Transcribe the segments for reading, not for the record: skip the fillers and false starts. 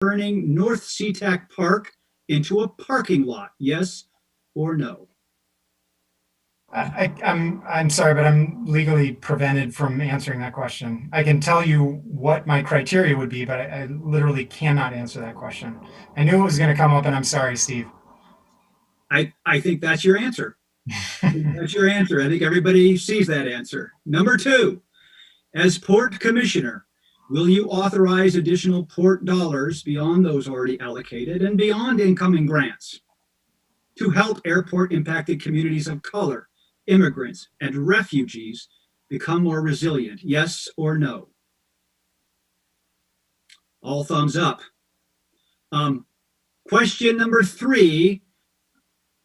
turning North SeaTac Park into a parking lot? Yes or no? I'm sorry, but I'm legally prevented from answering that question. I can tell you what my criteria would be, but I literally cannot answer that question. I knew it was going to come up, and I'm sorry, Steve. I think that's your answer. That's your answer. I think everybody sees that answer. Number two, as port commissioner, will you authorize additional port dollars beyond those already allocated and beyond incoming grants to help airport impacted communities of color, immigrants, and refugees become more resilient? Yes or no? All thumbs up. Um, Question number three,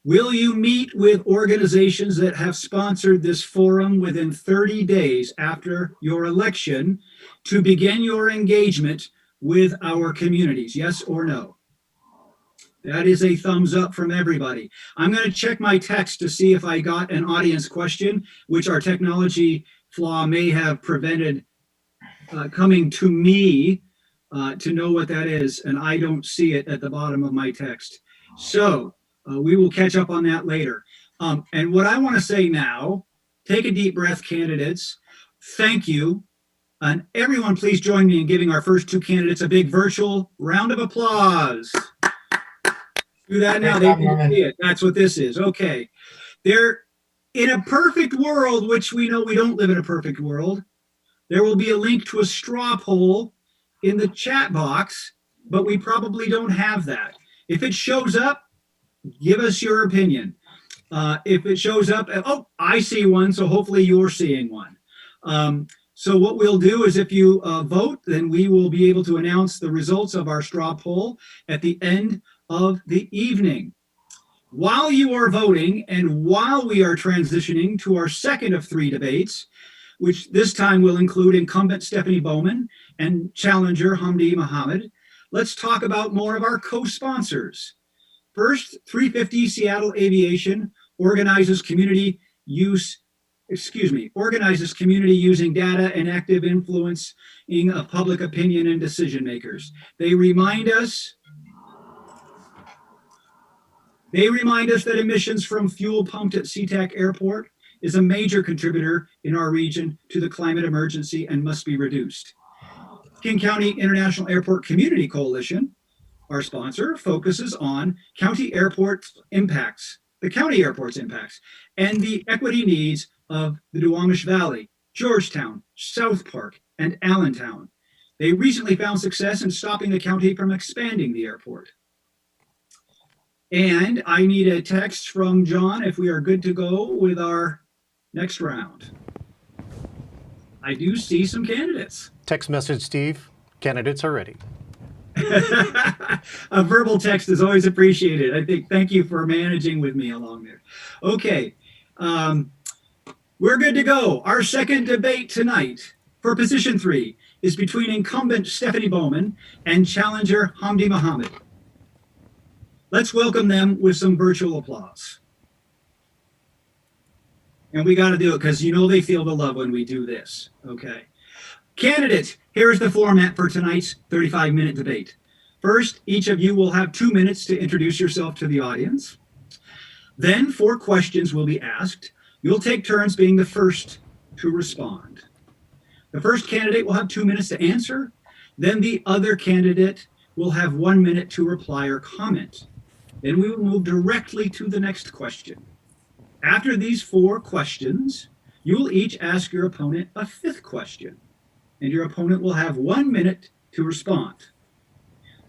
will you meet with organizations that have sponsored this forum within 30 days after your election to begin your engagement with our communities? Yes or no? That is a thumbs up from everybody. I'm going to check my text to see if I got an audience question, which our technology flaw may have prevented coming to me to know what that is, and I don't see it at the bottom of my text. So we will catch up on that later. And what I want to say now, take a deep breath, candidates. Thank you. And everyone, please join me in giving our first two candidates a big virtual round of applause. Do that now. They can see it. That's what this is. Okay. They're in a perfect world, which we know we don't live in a perfect world. There will be a link to a straw poll in the chat box, but we probably don't have that. If it shows up, give us your opinion. If it shows up, oh, I see one, so hopefully you're seeing one. So what we'll do is if you vote, then we will be able to announce the results of our straw poll at the end of the evening. While you are voting and while we are transitioning to our second of three debates, which this time will include incumbent Stephanie Bowman and challenger Hamdi Mohammed, let's talk about more of our co-sponsors. First, 350 Seattle Aviation organizes community using data and active influencing of public opinion and decision makers. They remind us that emissions from fuel pumped at SeaTac Airport is a major contributor in our region to the climate emergency and must be reduced. King County International Airport Community Coalition, our sponsor, focuses on the county airport's impacts, and the equity needs of the Duwamish Valley, Georgetown, South Park, and Allentown. They recently found success in stopping the county from expanding the airport. And I need a text from John if we are good to go with our next round. I do see some candidates. Text message, Steve. Candidates are ready. A verbal text is always appreciated. I think thank you for managing with me along there. Okay, we're good to go. Our second debate tonight for position 3 is between incumbent Stephanie Bowman and challenger Hamdi Mohammed. Let's welcome them with some virtual applause. And we got to do it because you know they feel the love when we do this. Okay. Candidates, here's the format for tonight's 35-minute debate. First, each of you will have 2 minutes to introduce yourself to the audience. Then 4 questions will be asked. You'll take turns being the first to respond. The first candidate will have 2 minutes to answer. Then the other candidate will have 1 minute to reply or comment. Then we will move directly to the next question. After these 4 questions, you will each ask your opponent a 5th question, and your opponent will have 1 minute to respond.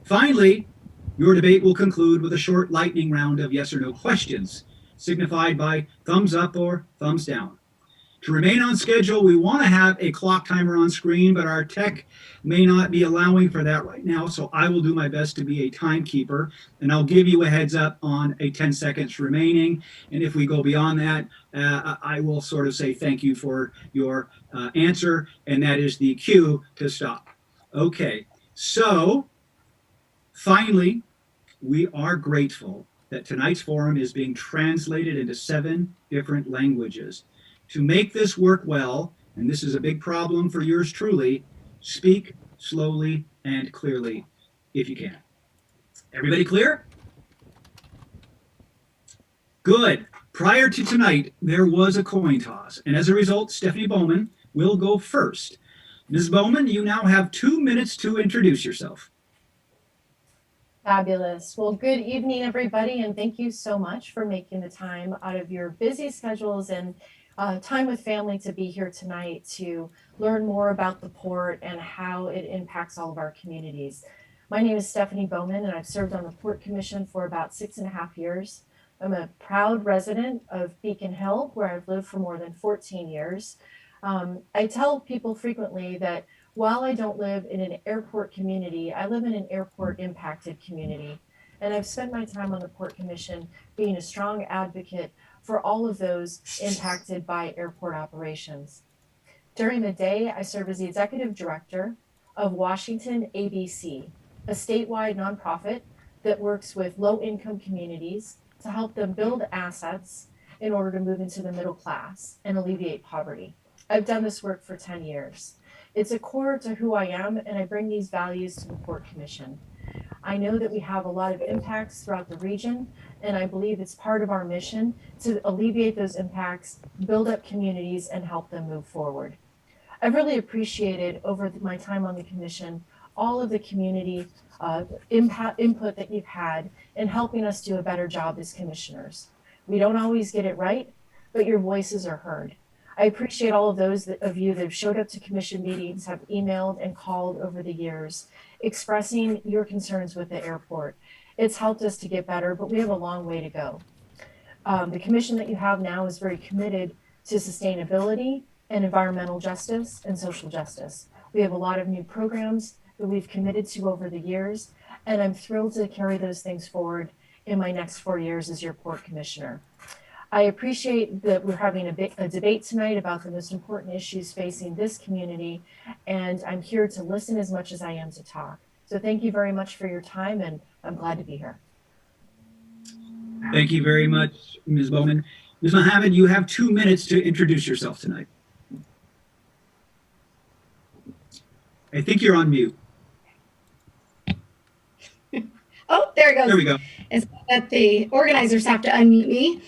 Finally, your debate will conclude with a short lightning round of yes or no questions, signified by thumbs up or thumbs down. To remain on schedule, we want to have a clock timer on screen, but our tech may not be allowing for that right now, so I will do my best to be a timekeeper, and I'll give you a heads up on a 10 seconds remaining, and if we go beyond that, I will sort of say thank you for your answer, and that is the cue to stop. Okay, so finally, we are grateful that tonight's forum is being translated into 7 different languages. To make this work well, and this is a big problem for yours truly, speak slowly and clearly. if you can. Everybody clear? Good. Prior to tonight, there was a coin toss, and as a result, Stephanie Bowman will go first. Ms. Bowman, you now have 2 minutes to introduce yourself. Fabulous. Well, good evening, everybody, and thank you so much for making the time out of your busy schedules and time with family to be here tonight to learn more about the port and how it impacts all of our communities. My name is Stephanie Bowman, and I've served on the Port Commission for about 6.5 years. I'm a proud resident of Beacon Hill, where I've lived for more than 14 years. I tell people frequently that while I don't live in an airport community, I live in an airport impacted community. And I've spent my time on the Port Commission being a strong advocate for all of those impacted by airport operations. During the day, I serve as the executive director of Washington ABC, a statewide nonprofit that works with low income communities to help them build assets in order to move into the middle class and alleviate poverty. I've done this work for 10 years. It's a core to who I am, and I bring these values to the Port Commission. I know that we have a lot of impacts throughout the region, and I believe it's part of our mission to alleviate those impacts, build up communities, and help them move forward. I've really appreciated over my time on the Commission all of the community input that you've had in helping us do a better job as commissioners. We don't always get it right, but your voices are heard. I appreciate all of those of you that have showed up to commission meetings, have emailed and called over the years, expressing your concerns with the airport. It's helped us to get better, but we have a long way to go. The commission that you have now is very committed to sustainability and environmental justice and social justice. We have a lot of new programs that we've committed to over the years, and I'm thrilled to carry those things forward in my next 4 years as your Port Commissioner. I appreciate that we're having a debate tonight about the most important issues facing this community, and I'm here to listen as much as I am to talk. So thank you very much for your time, and I'm glad to be here. Thank you very much, Ms. Bowman. Ms. Mohammed, you have 2 minutes to introduce yourself tonight. I think you're on mute. Oh, there it goes. There we go. Is that the organizers have to unmute me.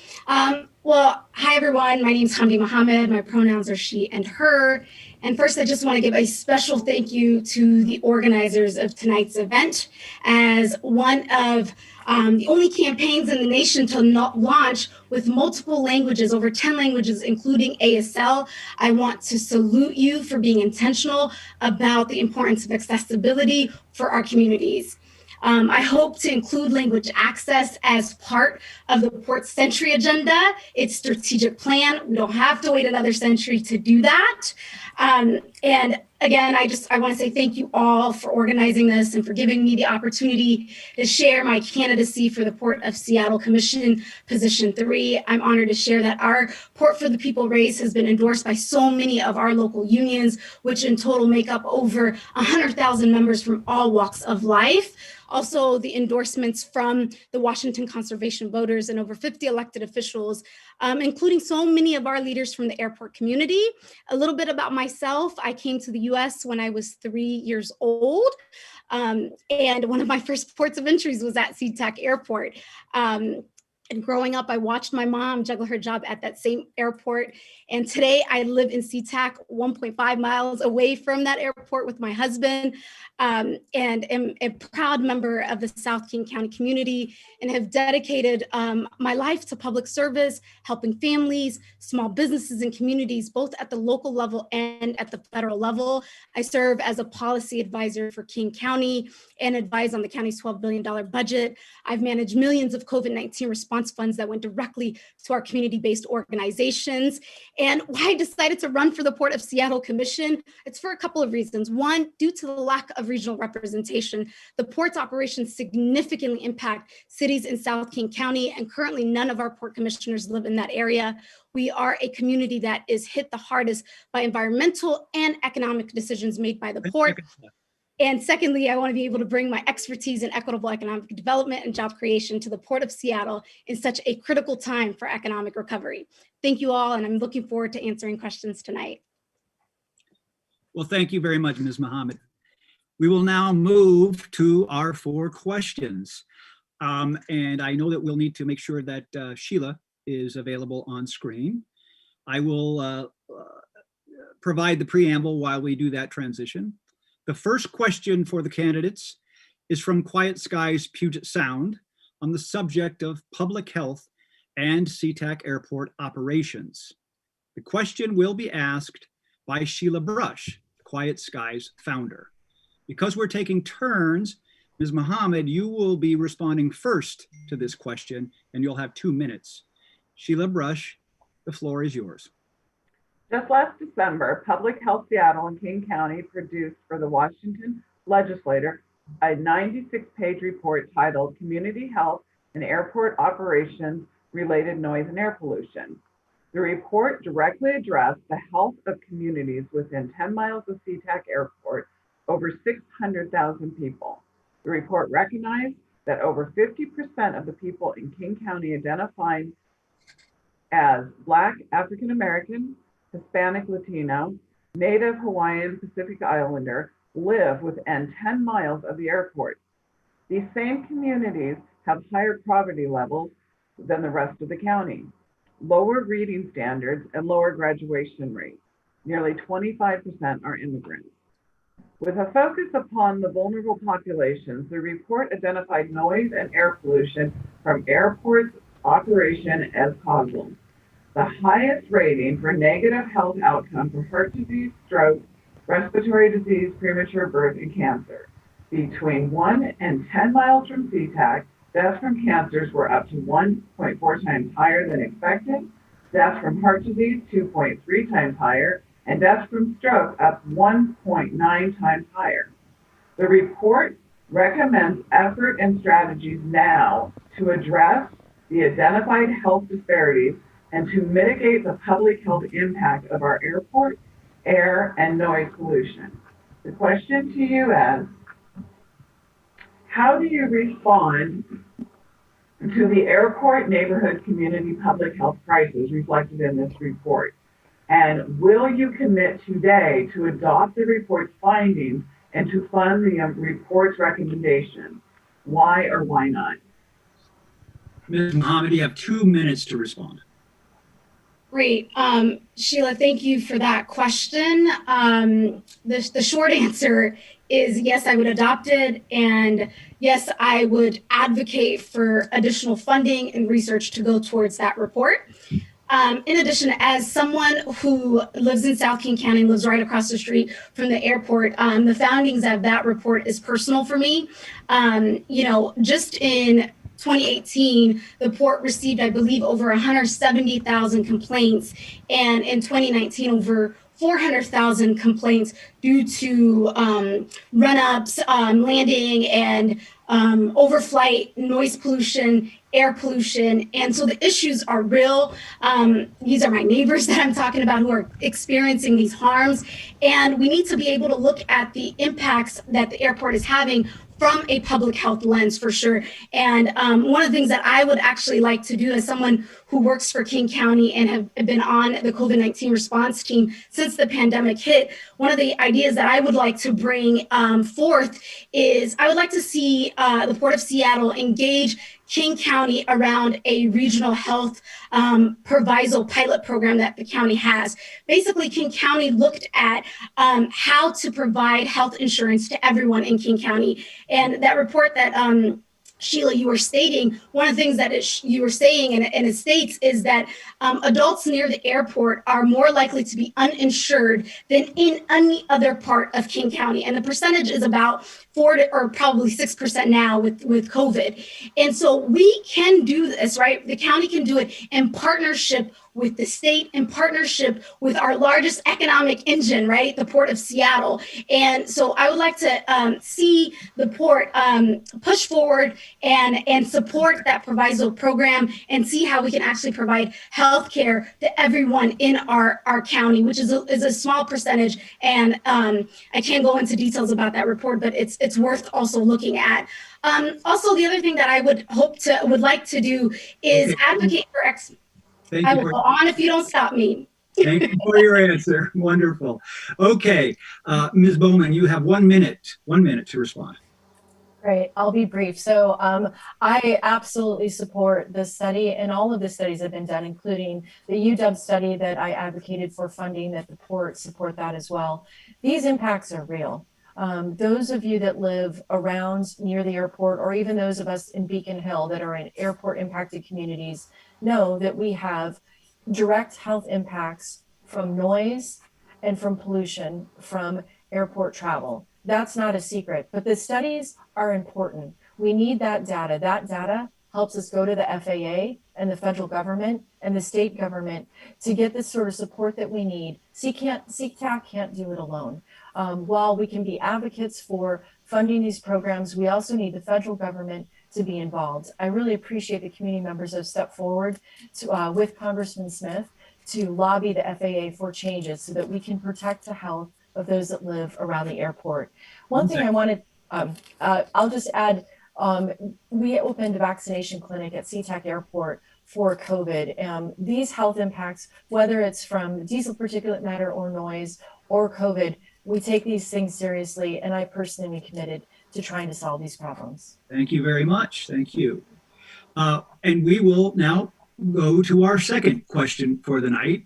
Well, hi everyone. My name is Hamdi Mohammed. My pronouns are she and her. And first, I just want to give a special thank you to the organizers of tonight's event. As one of the only campaigns in the nation to launch with multiple languages, over 10 languages, including ASL, I want to salute you for being intentional about the importance of accessibility for our communities. I hope to include language access as part of the Port Century agenda, its strategic plan. We don't have to wait another century to do that. And again, I want to say thank you all for organizing this and for giving me the opportunity to share my candidacy for the Port of Seattle Commission Position 3. I'm honored to share that our Port for the People race has been endorsed by so many of our local unions, which in total make up over 100,000 members from all walks of life. Also, the endorsements from the Washington Conservation Voters and over 50 elected officials, including so many of our leaders from the airport community. A little bit about myself. I came to the US when I was 3 years old. And one of my first ports of entries was at SeaTac Airport. And growing up, I watched my mom juggle her job at that same airport. And today I live in SeaTac, 1.5 miles away from that airport with my husband, and am a proud member of the South King County community and have dedicated my life to public service, helping families, small businesses and communities, both at the local level and at the federal level. I serve as a policy advisor for King County and advise on the county's $12 billion budget. I've managed millions of COVID-19 response funds that went directly to our community-based organizations. And why I decided to run for the Port of Seattle Commission, it's for a couple of reasons. One, due to the lack of regional representation, the port's operations significantly impact cities in South King County, and currently none of our port commissioners live in that area. We are a community that is hit the hardest by environmental and economic decisions made by the port. And secondly, I want to be able to bring my expertise in equitable economic development and job creation to the Port of Seattle in such a critical time for economic recovery. Thank you all, and I'm looking forward to answering questions tonight. Well, thank you very much, Ms. Mohammed. We will now move to our 4 questions. And I know that we'll need to make sure that Sheila is available on screen. I will provide the preamble while we do that transition. The first question for the candidates is from Quiet Skies Puget Sound on the subject of public health and SeaTac Airport operations. The question will be asked by Sheila Brush, Quiet Skies founder. Because we're taking turns, Ms. Mohammed, you will be responding first to this question, and you'll have 2 minutes. Sheila Brush, the floor is yours. Just last December, Public Health Seattle and King County produced for the Washington legislature a 96-page report titled Community Health and Airport Operations Related Noise and Air Pollution. The report directly addressed the health of communities within 10 miles of SeaTac Airport, over 600,000 people. The report recognized that over 50% of the people in King County identified as Black, African American, Hispanic, Latino, Native Hawaiian, Pacific Islander live within 10 miles of the airport. These same communities have higher poverty levels than the rest of the county, lower reading standards, and lower graduation rates. Nearly 25% are immigrants. With a focus upon the vulnerable populations, the report identified noise and air pollution from airports operation as causal. The highest rating for negative health outcome for heart disease, stroke, respiratory disease, premature birth, and cancer. Between 1 and 10 miles from SeaTac, deaths from cancers were up to 1.4 times higher than expected, deaths from heart disease 2.3 times higher, and deaths from stroke up 1.9 times higher. The report recommends effort and strategies now to address the identified health disparities and to mitigate the public health impact of our airport, air, and noise pollution. The question to you is, how do you respond to the airport neighborhood community public health crisis reflected in this report? And will you commit today to adopt the report's findings and to fund the report's recommendations? Why or why not? Ms. Mohammed, you have 2 minutes to respond. Great. Sheila, thank you for that question. The short answer is yes, I would adopt it. And yes, I would advocate for additional funding and research to go towards that report. In addition, as someone who lives in South King County, lives right across the street from the airport, the foundings of that report is personal for me. Just in 2018, the port received, I believe, over 170,000 complaints, and in 2019, over 400,000 complaints due to run-ups, landing, and overflight, noise pollution, air pollution. And so the issues are real. These are my neighbors that I'm talking about who are experiencing these harms. And we need to be able to look at the impacts that the airport is having from a public health lens for sure. And one of the things that I would actually like to do as someone who works for King County and have been on the COVID-19 response team since the pandemic hit, one of the ideas that I would like to bring forth is I would like to see the Port of Seattle engage King County around a regional health proviso pilot program that the county has. Basically, King County looked at how to provide health insurance to everyone in King County. And that report that Sheila, you were stating, one of the things that you were saying, and it states, is that adults near the airport are more likely to be uninsured than in any other part of King County. And the percentage is about 4 or probably 6% now with COVID. And so we can do this, right? The county can do it in partnership with the state, in partnership with our largest economic engine, right? The Port of Seattle. And so I would like to see the port push forward and support that proviso program and see how we can actually provide health care to everyone in our county, which is a small percentage. And I can't go into details about that report, but it's worth also looking at. Also, the other thing that I would like to do is advocate for Thank I you will go on if you don't stop me. Thank you for your answer. Wonderful. Okay, Ms. Bowman, you have 1 minute. 1 minute to respond. Great. I'll be brief. So I absolutely support this study, and all of the studies that have been done, including the UW study that I advocated for funding, that the port support that as well. These impacts are real. Those of you that live around near the airport, or even those of us in Beacon Hill that are in airport impacted communities, know that we have direct health impacts from noise and from pollution from airport travel. That's not a secret, but the studies are important. We need that data. That data helps us go to the FAA and the federal government and the state government to get the sort of support that we need. CTAC can't do it alone. While we can be advocates for funding these programs, we also need the federal government to be involved. I really appreciate the community members that have stepped forward to, with Congressman Smith to lobby the FAA for changes so that we can protect the health of those that live around the airport. One thing I wanted, I'll just add, we opened a vaccination clinic at SeaTac Airport for COVID. These health impacts, whether it's from diesel particulate matter or noise or COVID, we take these things seriously, and I personally am committed to trying to solve these problems. Thank you very much. Thank you. And we will now go to our second question for the night.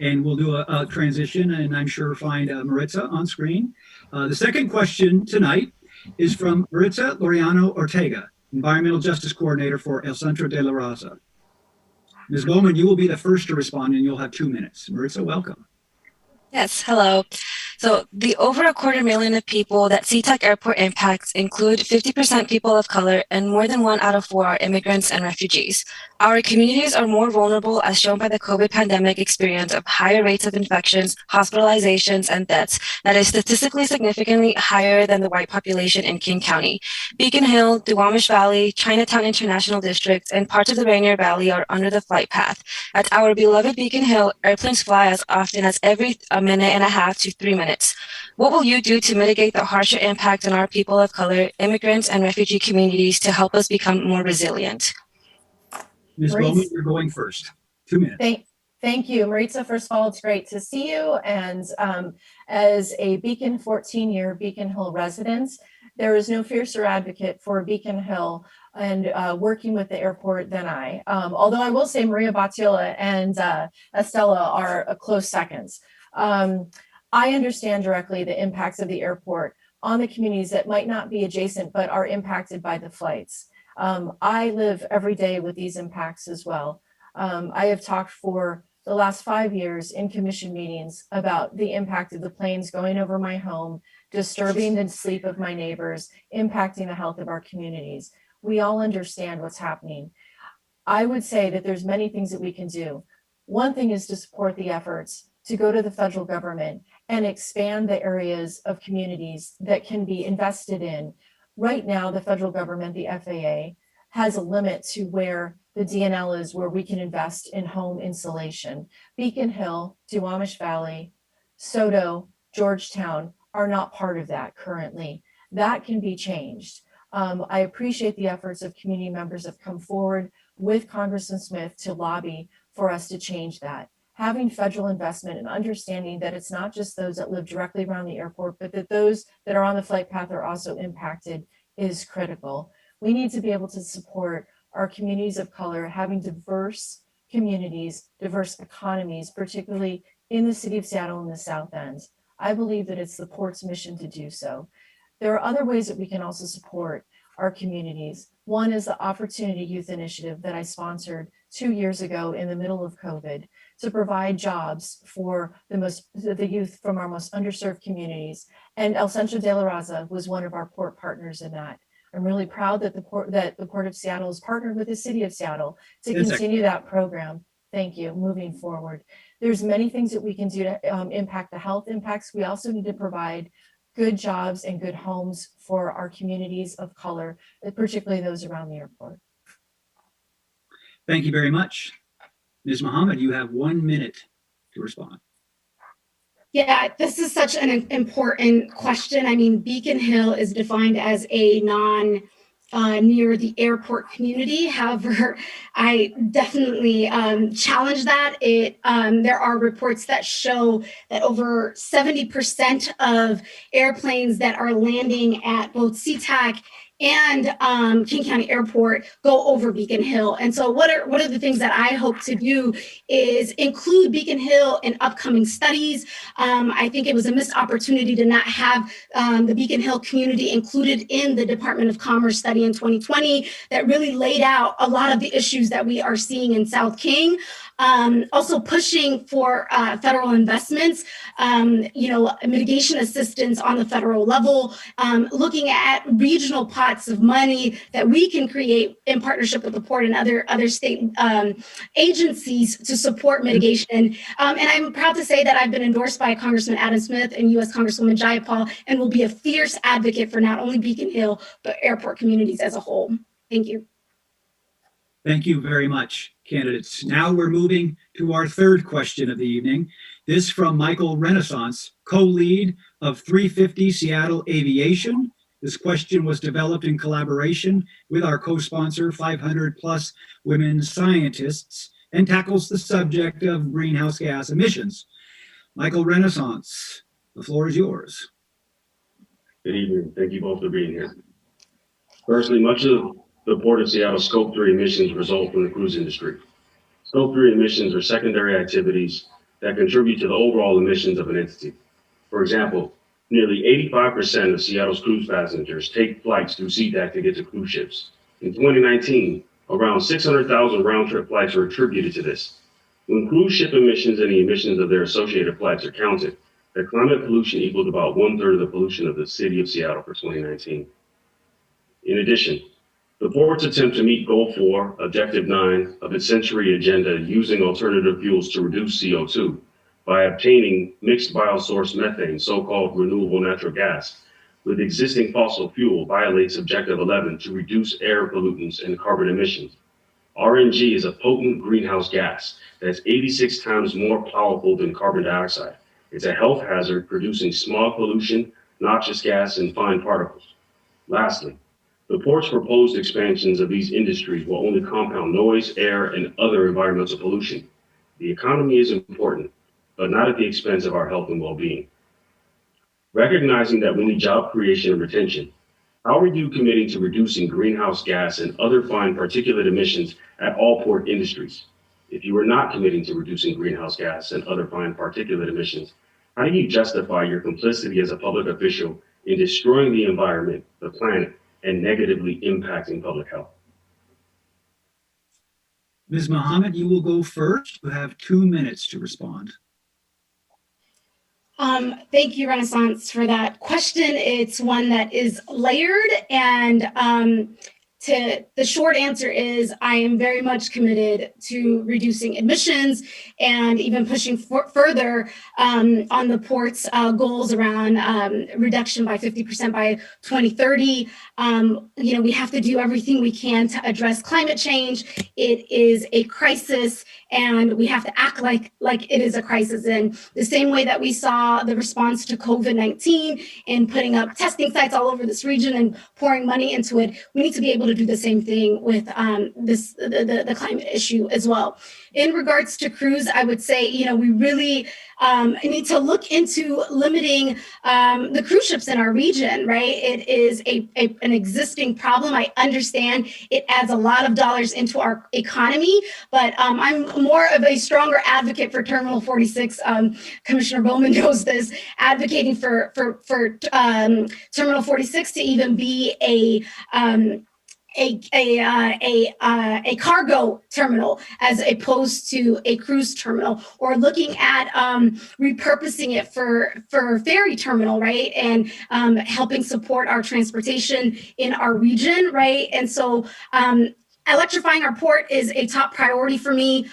And we'll do a transition, and I'm sure find Maritza on screen. The second question tonight is from Maritza Laureano Ortega, Environmental Justice Coordinator for El Centro de la Raza. Ms. Bowman, you will be the first to respond, and you'll have 2 minutes. Maritza, welcome. Yes, hello. So the over 250,000 of people that SeaTac Airport impacts include 50% people of color, and more than 1 out of 4 are immigrants and refugees. Our communities are more vulnerable, as shown by the COVID pandemic experience of higher rates of infections, hospitalizations, and deaths that is statistically significantly higher than the white population in King County. Beacon Hill, Duwamish Valley, Chinatown International District, and parts of the Rainier Valley are under the flight path. At our beloved Beacon Hill, airplanes fly as often as every minute and a half to 3 minutes. What will you do to mitigate the harsher impact on our people of color, immigrants, and refugee communities to help us become more resilient? Ms. Maritza. Bowman, you're going first. 2 minutes. Thank you, Maritza. First of all, it's great to see you. And as a Beacon 14-year Beacon Hill resident, there is no fiercer advocate for Beacon Hill and working with the airport than I. Although I will say Maria Batilla and Estella are close seconds. I understand directly the impacts of the airport on the communities that might not be adjacent but are impacted by the flights. I live every day with these impacts as well. I have talked for the last 5 years in commission meetings about the impact of the planes going over my home, disturbing the sleep of my neighbors, impacting the health of our communities. We all understand what's happening. I would say that there's many things that we can do. One thing is to support the efforts to go to the federal government and expand the areas of communities that can be invested in. Right now, the federal government, the FAA, has a limit to where the DNL is, where we can invest in home insulation. Beacon Hill, Duwamish Valley, Soto, Georgetown are not part of that currently. That can be changed. I appreciate the efforts of community members that have come forward with Congressman Smith to lobby for us to change that. Having federal investment and understanding that it's not just those that live directly around the airport, but that those that are on the flight path are also impacted is critical. We need to be able to support our communities of color, having diverse communities, diverse economies, particularly in the city of Seattle and the South End. I believe that it's the port's mission to do so. There are other ways that we can also support our communities. One is the Opportunity Youth Initiative that I sponsored 2 years ago in the middle of COVID to provide jobs for the youth from our most underserved communities. And El Centro de la Raza was one of our port partners in that. I'm really proud that the Port of Seattle has partnered with the City of Seattle to continue that program. Thank you. Moving forward, there's many things that we can do to impact the health impacts. We also need to provide good jobs and good homes for our communities of color, particularly those around the airport. Thank you very much. Ms. Muhammad, you have 1 minute to respond. Yeah, this is such an important question. I mean, Beacon Hill is defined as a near the airport community. However, I definitely challenge that. There are reports that show that over 70% of airplanes that are landing at both SeaTac and King County Airport go over Beacon Hill. And so what are the things that I hope to do is include Beacon Hill in upcoming studies. I think it was a missed opportunity to not have the Beacon Hill community included in the Department of Commerce study in 2020 that really laid out a lot of the issues that we are seeing in South King. Also pushing for federal investments, mitigation assistance on the federal level, looking at regional pots of money that we can create in partnership with the port and other state agencies to support mitigation. And I'm proud to say that I've been endorsed by Congressman Adam Smith and U.S. Congresswoman Jayapal, and will be a fierce advocate for not only Beacon Hill, but airport communities as a whole. Thank you. Thank you very much, candidates. Now we're moving to our third question of the evening. This from Michael Renaissance, co-lead of 350 Seattle Aviation. This question was developed in collaboration with our co-sponsor, 500 plus women scientists, and tackles the subject of greenhouse gas emissions. Michael Renaissance, the floor is yours. Good evening. Thank you both for being here. Firstly, much of the Port of Seattle Scope 3 emissions result from the cruise industry. Scope 3 emissions are secondary activities that contribute to the overall emissions of an entity. For example, nearly 85% of Seattle's cruise passengers take flights through SeaTac to get to cruise ships. In 2019, around 600,000 round-trip flights are attributed to this. When cruise ship emissions and the emissions of their associated flights are counted, the climate pollution equaled about 1/3 of the pollution of the city of Seattle for 2019. In addition, the port's attempt to meet Goal 4, Objective 9 of its Century Agenda using alternative fuels to reduce CO2 by obtaining mixed biosource methane, so-called renewable natural gas, with existing fossil fuel violates Objective 11 to reduce air pollutants and carbon emissions. RNG is a potent greenhouse gas that's 86 times more powerful than carbon dioxide. It's a health hazard producing smog pollution, noxious gas, and fine particles. Lastly, the port's proposed expansions of these industries will only compound noise, air, and other environmental pollution. The economy is important, but not at the expense of our health and well-being. Recognizing that we need job creation and retention, how are you committing to reducing greenhouse gas and other fine particulate emissions at all port industries? If you are not committing to reducing greenhouse gas and other fine particulate emissions, how do you justify your complicity as a public official in destroying the environment, the planet, and negatively impacting public health? Ms. Mohammed, you will go first. You have 2 minutes to respond. Thank you, Renaissance, for that question. It's one that is layered, and the short answer is I am very much committed to reducing emissions and even pushing further on the port's goals around reduction by 50% by 2030. We have to do everything we can to address climate change. It is a crisis, and we have to act like it is a crisis. In the same way that we saw the response to COVID-19 and putting up testing sites all over this region and pouring money into it, we need to be able to do the same thing with the climate issue as well. In regards to cruise, I would say, we really need to look into limiting the cruise ships in our region, right? It is an existing problem. I understand it adds a lot of dollars into our economy, but I'm more of a stronger advocate for Terminal 46. Commissioner Bowman knows this, advocating for Terminal 46 to even be a cargo terminal as opposed to a cruise terminal, or looking at repurposing it for ferry terminal, right? And helping support our transportation in our region, right? And so electrifying our port is a top priority for me.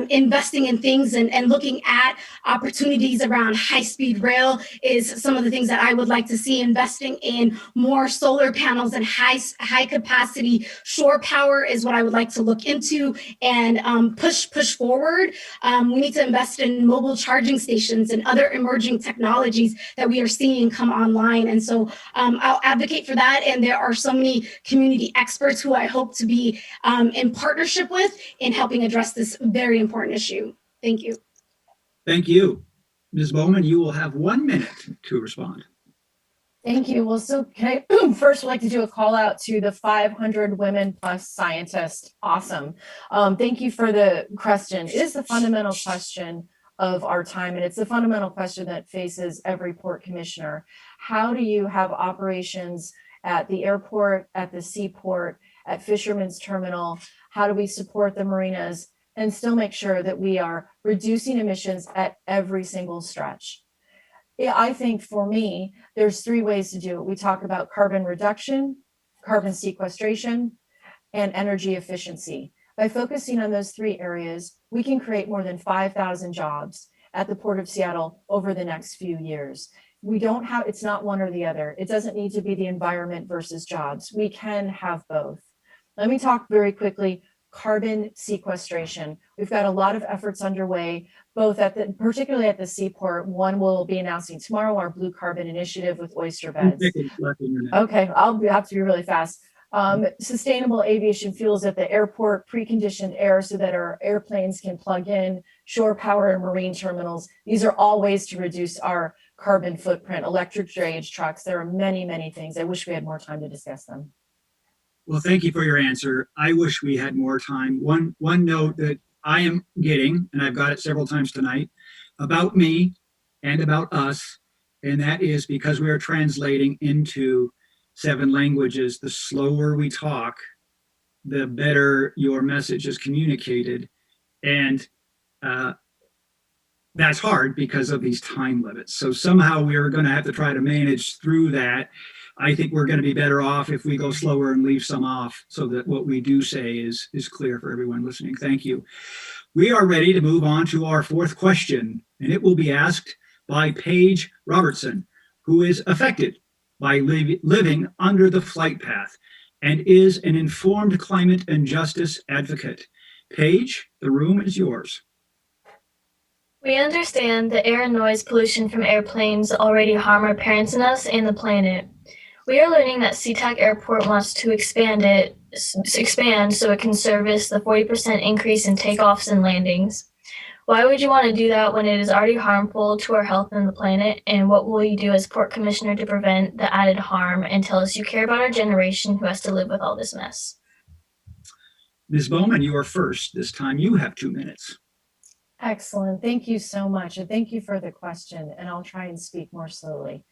investing in things and looking at opportunities around high-speed rail is some of the things that I would like to see. Investing in more solar panels and high capacity shore power is what I would like to look into and push forward. We need to invest in mobile charging stations and other emerging technologies that we are seeing come online. And so I'll advocate for that. And there are so many community experts who I hope to be in partnership with in helping address this very important issue. Thank you. Thank you. Ms. Bowman, you will have 1 minute to respond. Thank you. Well, so can I first like to do a call out to the 500 women plus scientists? Awesome. Thank you for the question. It is the fundamental question of our time, and it's the fundamental question that faces every port commissioner. How do you have operations at the airport, at the seaport, at Fisherman's Terminal? How do we support the marinas and still make sure that we are reducing emissions at every single stretch? Yeah, I think for me, there's 3 ways to do it. We talk about carbon reduction, carbon sequestration, and energy efficiency. By focusing on those 3 areas, we can create more than 5,000 jobs at the Port of Seattle over the next few years. It's not one or the other. It doesn't need to be the environment versus jobs. We can have both. Let me talk very quickly. Carbon sequestration. We've got a lot of efforts underway, both particularly at the seaport. One will be announcing tomorrow, our Blue Carbon Initiative with oyster beds. Okay, I'll have to be really fast. Sustainable aviation fuels at the airport, preconditioned air so that our airplanes can plug in, shore power and marine terminals. These are all ways to reduce our carbon footprint. Electric drayage trucks. There are many, many things. I wish we had more time to discuss them. Well, thank you for your answer. I wish we had more time. One note that I am getting, and I've got it several times tonight, about me and about us, and that is because we are translating into 7 languages. The slower we talk, the better your message is communicated. And that's hard because of these time limits. So somehow we are going to have to try to manage through that. I think we're going to be better off if we go slower and leave some off so that what we do say is clear for everyone listening. Thank you. We are ready to move on to our 4th question, and it will be asked by Paige Robertson, who is affected by living under the flight path and is an informed climate and justice advocate. Paige, the room is yours. We understand that air and noise pollution from airplanes already harm our parents and us and the planet. We are learning that SeaTac Airport wants to expand so it can service the 40% increase in takeoffs and landings. Why would you want to do that when it is already harmful to our health and the planet? And what will you do as Port Commissioner to prevent the added harm and tell us you care about our generation who has to live with all this mess? Ms. Bowman, you are first. This time you have 2 minutes. Excellent. Thank you so much. And thank you for the question. And I'll try and speak more slowly.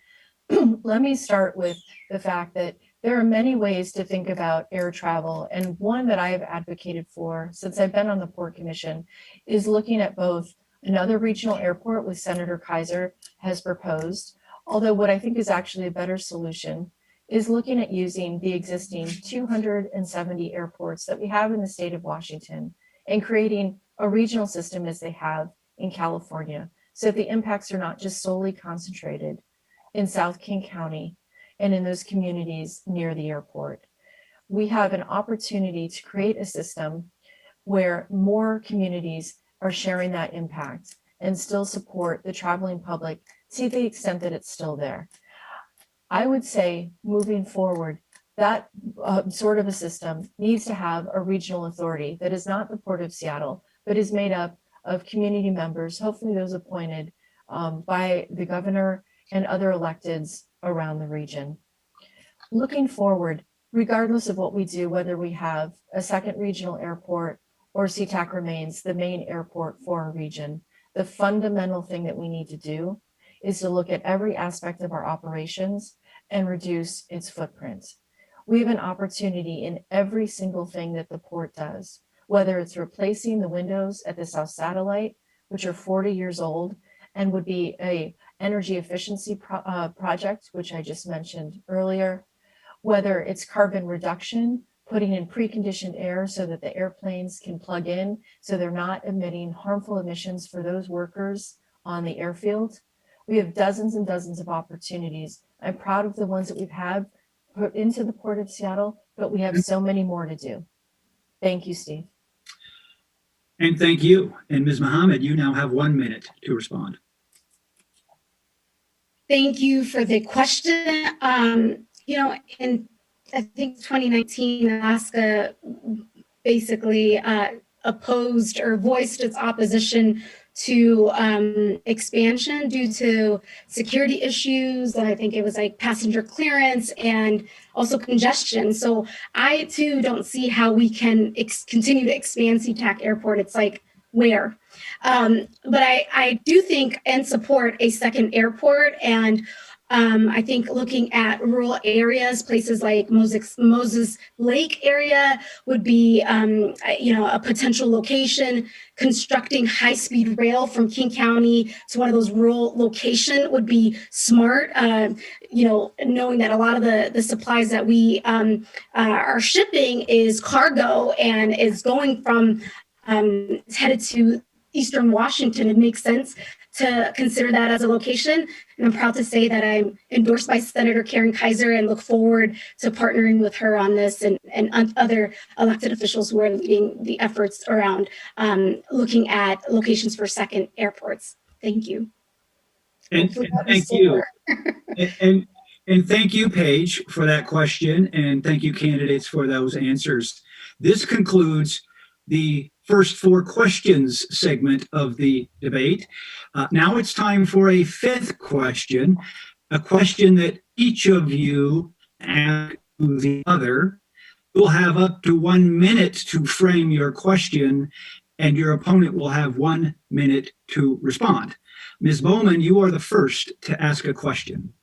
Let me start with the fact that there are many ways to think about air travel. And one that I have advocated for since I've been on the Port Commission is looking at both another regional airport, with Senator Kaiser has proposed, although what I think is actually a better solution is looking at using the existing 270 airports that we have in the state of Washington and creating a regional system as they have in California, so that the impacts are not just solely concentrated in South King County and in those communities near the airport. We have an opportunity to create a system where more communities are sharing that impact and still support the traveling public to the extent that it's still there. I would say moving forward, that sort of a system needs to have a regional authority that is not the Port of Seattle, but is made up of community members, hopefully those appointed by the governor and other electeds around the region. Looking forward, regardless of what we do, whether we have a second regional airport or SeaTac remains the main airport for our region, the fundamental thing that we need to do is to look at every aspect of our operations and reduce its footprint. We have an opportunity in every single thing that the port does, whether it's replacing the windows at the South Satellite, which are 40 years old and would be a energy efficiency project, which I just mentioned earlier, whether it's carbon reduction putting in preconditioned air so that the airplanes can plug in, so they're not emitting harmful emissions for those workers on the airfield. We have dozens and dozens of opportunities. I'm proud of the ones that we've had put into the Port of Seattle, but we have so many more to do. Thank you, Steve. And thank you. And Ms. Mohammed, you now have 1 minute to respond. Thank you for the question. In I think 2019, Alaska basically opposed or voiced its opposition to expansion due to security issues. And I think it was like passenger clearance and also congestion. So I too don't see how we can continue to expand SeaTac Airport. It's like, where? But I do think and support a second airport. And I think looking at rural areas, places like Moses Lake area would be, a potential location. Constructing high-speed rail from King County to one of those rural location would be smart. Knowing that a lot of the supplies that we are shipping is cargo and is going from headed to Eastern Washington, it makes sense to consider that as a location. And I'm proud to say that I'm endorsed by Senator Karen Kaiser and look forward to partnering with her on this and other elected officials who are leading the efforts around looking at locations for second airports. Thank you. And thank you. And thank you, Paige, for that question. And thank you, candidates, for those answers. This concludes the first 4 questions segment of the debate. Now it's time for a 5th question, a question that each of you ask to the other. You'll have up to 1 minute to frame your question, and your opponent will have 1 minute to respond. Ms. Bowman, you are the first to ask a question.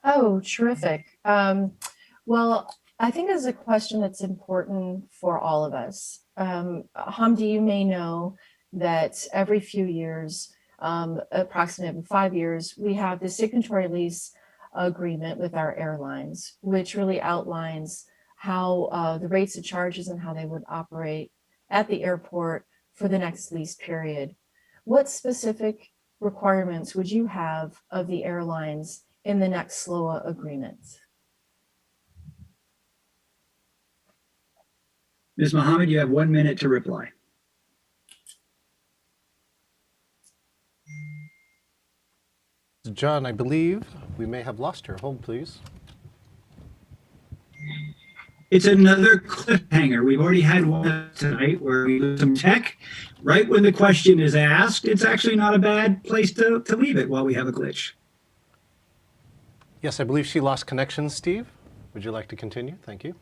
Oh, terrific. Well, I think it's a question that's important for all of us. Hamdi, you may know that every few years, approximately 5 years, we have the signatory lease agreement with our airlines, which really outlines how the rates of charges and how they would operate at the airport for the next lease period. What specific requirements would you have of the airlines in the next SLOA agreement? Ms. Mohammed, you have 1 minute to reply. John, I believe we may have lost her. Hold, please. It's another cliffhanger. We've already had one tonight where we lose some tech. Right when the question is asked, it's actually not a bad place to leave it while we have a glitch. Yes, I believe she lost connection, Steve. Would you like to continue? Thank you.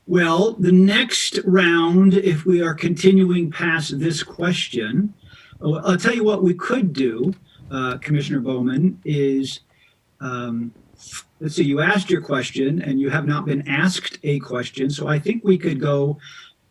Well, the next round, if we are continuing past this question, I'll tell you what we could do, Commissioner Bowman, is, let's see, you asked your question and you have not been asked a question. So I think we could go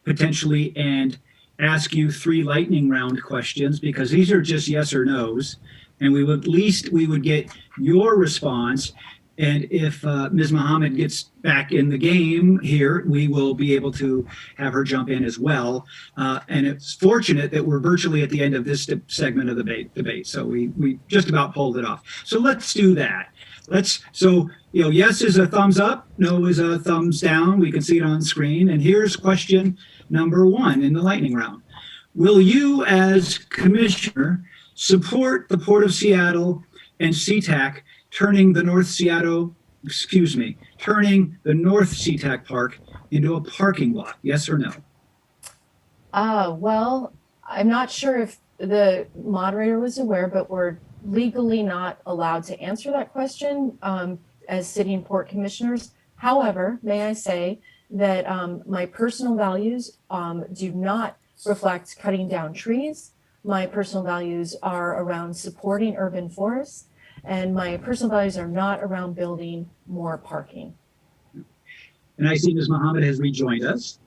potentially and ask you 3 lightning round questions, because these are just yes or no's. And we would get your response. And if Ms. Mohammed gets back in the game here, we will be able to have her jump in as well. And it's fortunate that we're virtually at the end of this segment of the debate. So we just about pulled it off. So let's do that. Yes is a thumbs up, no is a thumbs down. We can see it on screen. And here's question number 1 in the lightning round. Will you, as commissioner, support the Port of Seattle and SeaTac turning the North SeaTac Park into a parking lot? Yes or no? Well, I'm not sure if the moderator was aware, but we're legally not allowed to answer that question as city and port commissioners. However, may I say that my personal values do not reflect cutting down trees. My personal values are around supporting urban forests. And my personal values are not around building more parking. And I see Ms. Mohammed has rejoined us.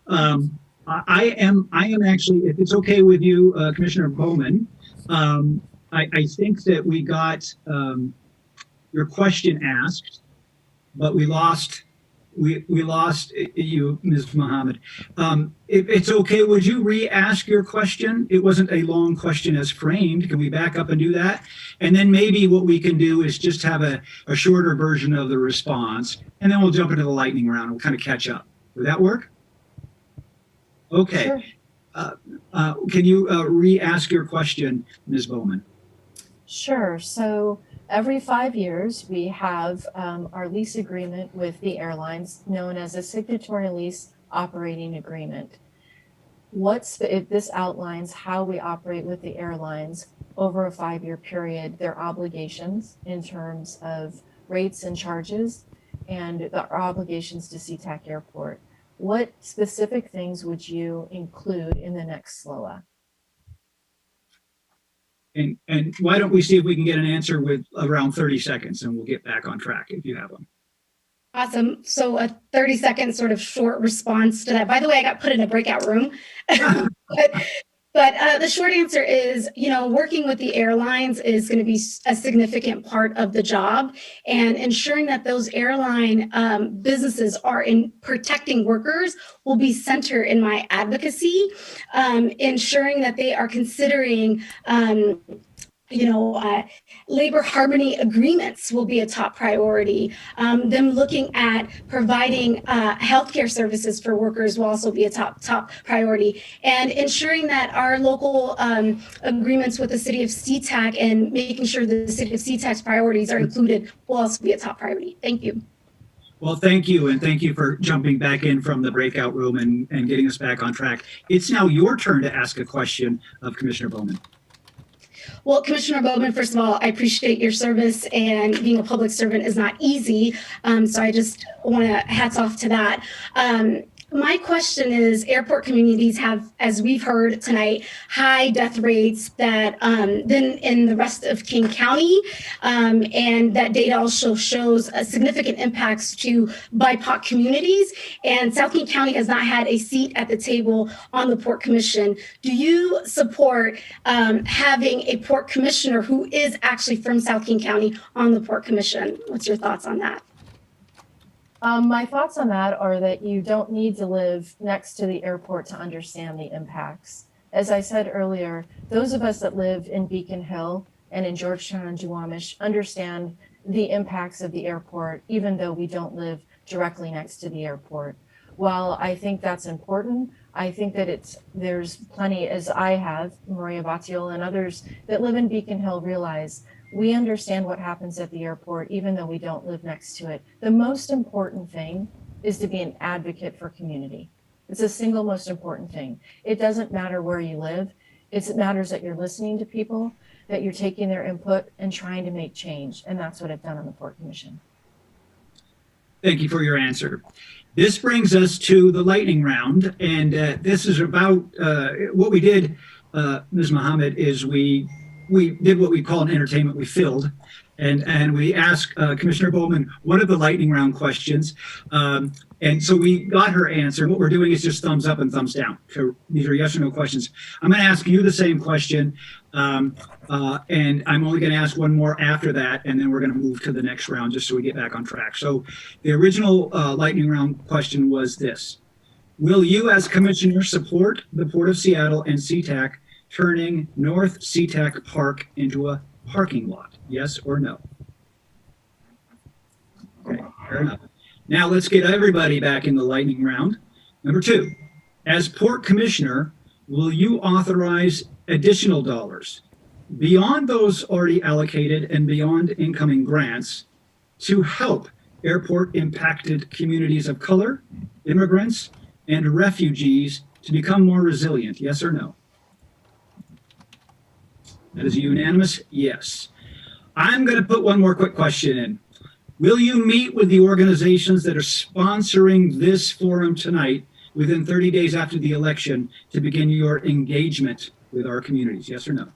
I am actually, if it's okay with you, Commissioner Bowman, I think that we got your question asked, but we lost we lost you, Ms. Mohammed. If it's okay, would you re-ask your question? It wasn't a long question as framed. Can we back up and do that? And then maybe what we can do is just have a shorter version of the response, and then we'll jump into the lightning round. We'll kind of catch up. Would that work? Okay. Sure. Can you re-ask your question, Ms. Bowman? Sure. So every 5 years, we have our lease agreement with the airlines, known as a signatory lease operating agreement. If this outlines how we operate with the airlines over a 5-year period, their obligations in terms of rates and charges, and our obligations to SeaTac Airport. What specific things would you include in the next SLOA? And why don't we see if we can get an answer with around 30 seconds, and we'll get back on track if you have one. Awesome. So a 30-second sort of short response to that. By the way, I got put in a breakout room. But the short answer is, working with the airlines is going to be a significant part of the job, and ensuring that those airline businesses are in protecting workers will be center in my advocacy, ensuring that they are considering labor harmony agreements will be a top priority. Them looking at providing healthcare services for workers will also be a top priority. And ensuring that our local agreements with the city of SeaTac and making sure the city of SeaTac's priorities are included will also be a top priority. Thank you. Well, thank you, and thank you for jumping back in from the breakout room and getting us back on track. It's now your turn to ask a question of Commissioner Bowman. Well, Commissioner Bowman, first of all, I appreciate your service, and being a public servant is not easy. So I just want to hats off to that. My question is, airport communities have, as we've heard tonight, high death rates that than in the rest of King County, and that data also shows significant impacts to BIPOC communities. And South King County has not had a seat at the table on the Port Commission. Do you support having a Port Commissioner who is actually from South King County on the Port Commission? What's your thoughts on that? My thoughts on that are that you don't need to live next to the airport to understand the impacts. As I said earlier, those of us that live in Beacon Hill and in Georgetown and Duwamish understand the impacts of the airport, even though we don't live directly next to the airport. While I think that's important, I think that there's plenty, as I have, Maria Battiol and others that live in Beacon Hill realize we understand what happens at the airport, even though we don't live next to it. The most important thing is to be an advocate for community. It's the single most important thing. It doesn't matter where you live. It matters that you're listening to people, that you're taking their input and trying to make change. And that's what I've done on the Port Commission. Thank you for your answer. This brings us to the lightning round. And this is about what we did, Ms. Mohammed, is we did what we call an entertainment. We filled, and we asked Commissioner Bowman, what are the lightning round questions? And so we got her answer. What we're doing is just thumbs up and thumbs down. So these are yes or no questions. I'm going to ask you the same question, and I'm only going to ask one more after that, and then we're going to move to the next round just so we get back on track. So the original lightning round question was this: will you, as commissioner, support the Port of Seattle and SeaTac turning North SeaTac Park into a parking lot? Yes or no? Okay, fair enough. Now let's get everybody back in the lightning round. Number 2, as Port Commissioner, will you authorize additional dollars beyond those already allocated and beyond incoming grants to help airport impacted communities of color, immigrants, and refugees to become more resilient? Yes or no? That is a unanimous yes. I'm going to put one more quick question in. Will you meet with the organizations that are sponsoring this forum tonight within 30 days after the election to begin your engagement with our communities? Yes or no?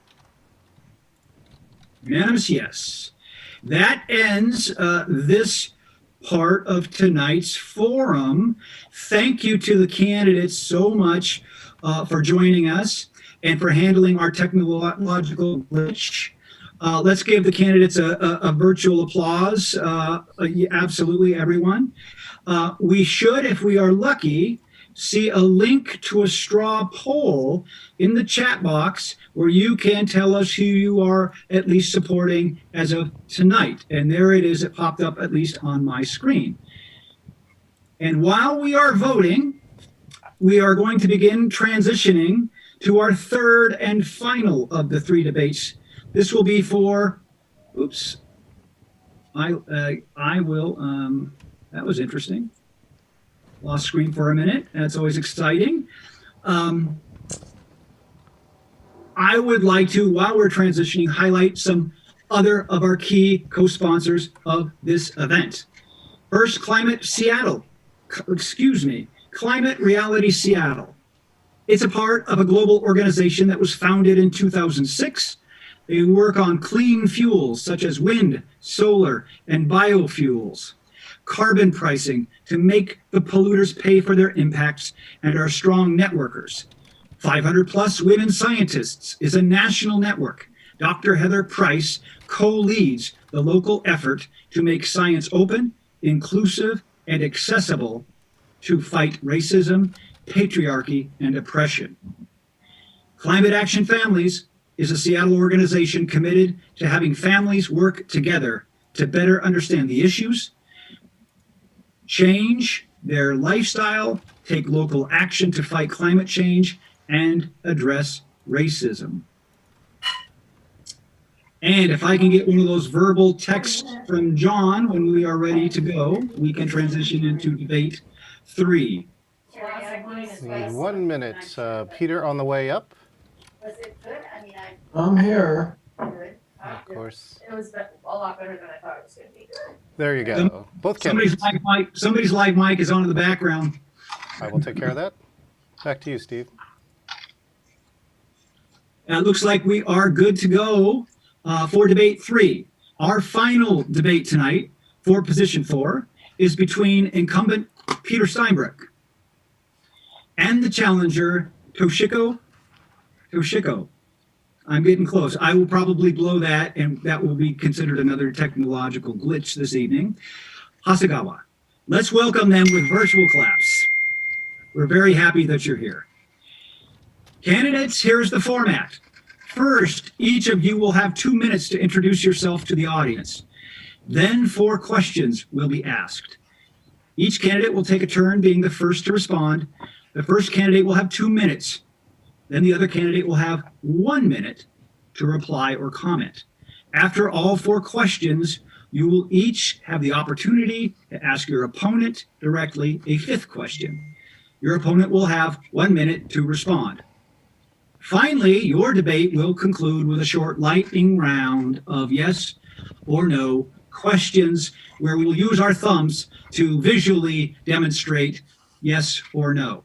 Unanimous yes. That ends this part of tonight's forum. Thank you to the candidates so much for joining us and for handling our technological glitch. Let's give the candidates a virtual applause. Absolutely, everyone. We should, if we are lucky, see a link to a straw poll in the chat box where you can tell us who you are at least supporting as of tonight. And there it is. It popped up at least on my screen. And while we are voting, we are going to begin transitioning to our third and final of the 3 debates. This will be for, oops, I will, that was interesting. Lost screen for a minute. That's always exciting. I would like to, while we're transitioning, highlight some other of our key co-sponsors of this event. First, Climate Reality Seattle. It's a part of a global organization that was founded in 2006. They work on clean fuels such as wind, solar, and biofuels, carbon pricing to make the polluters pay for their impacts, and are strong networkers. 500 plus women scientists is a national network. Dr. Heather Price co-leads the local effort to make science open, inclusive, and accessible to fight racism, patriarchy, and oppression. Climate Action Families is a Seattle organization committed to having families work together to better understand the issues, change their lifestyle, take local action to fight climate change, and address racism. And if I can get one of those verbal texts from John when we are ready to go, we can transition into debate 3. Need 1 minute. Peter on the way up. Was it good? I mean, I'm here. good. Of course. It was a lot better than I thought it was going to be. There you go. Both Somebody's candidates. somebody's live mic is on in the background. I will take care of that. Back to you, Steve. It looks like we are good to go for debate 3. Our final debate tonight for position 4 is between incumbent Peter Steinbrück and the challenger Toshiko. I'm getting close. I will probably blow that, and that will be considered another technological glitch this evening. Hasegawa. Let's welcome them with virtual claps. We're very happy that you're here. Candidates, here's the format. First, each of you will have 2 minutes to introduce yourself to the audience. Then 4 questions will be asked. Each candidate will take a turn being the first to respond. The first candidate will have 2 minutes. Then the other candidate will have 1 minute to reply or comment. After all 4 questions, you will each have the opportunity to ask your opponent directly a 5th question. Your opponent will have 1 minute to respond. Finally, your debate will conclude with a short lightning round of yes or no questions where we will use our thumbs to visually demonstrate yes or no.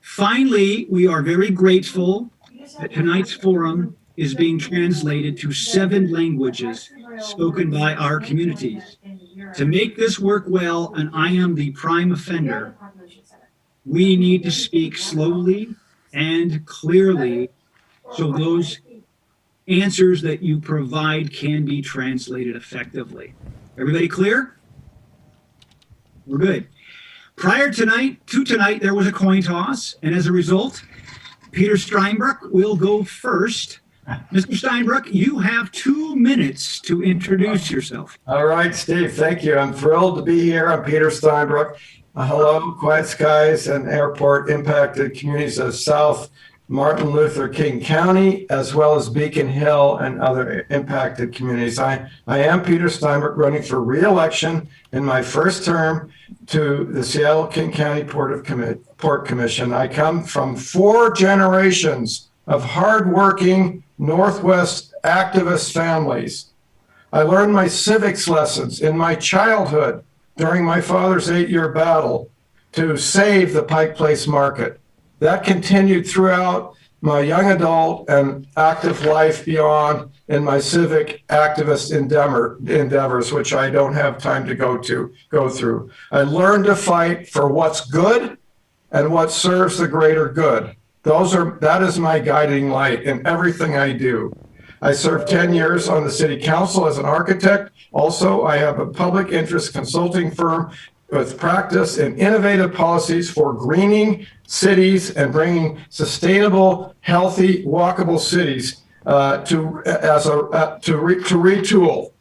Finally, we are very grateful that tonight's forum is being translated to 7 languages spoken by our communities. To make this work well, and I am the prime offender, we need to speak slowly and clearly so those answers that you provide can be translated effectively. Everybody clear? We're good. Prior to tonight, there was a coin toss, and as a result, Peter Steinbrück will go first. Mr. Steinbrück, you have 2 minutes to introduce yourself. All right, Steve, thank you. I'm thrilled to be here. I'm Peter Steinbrück. Hello, Quiet Skies and airport impacted communities of South Martin Luther King County, as well as Beacon Hill and other impacted communities. I am Peter Steinbrück, running for re-election in my first term to the Seattle King County Port Commission. I come from 4 generations of hardworking Northwest activist families. I learned my civics lessons in my childhood during my father's 8-year battle to save the Pike Place market. That continued throughout my young adult and active life beyond in my civic activist endeavors, which I don't have time to go through. I learned to fight for what's good and what serves the greater good. That is my guiding light in everything I do. I served 10 years on the city council as an architect. Also, I have a public interest consulting firm with practice in innovative policies for greening cities and bringing sustainable, healthy, walkable cities to retool.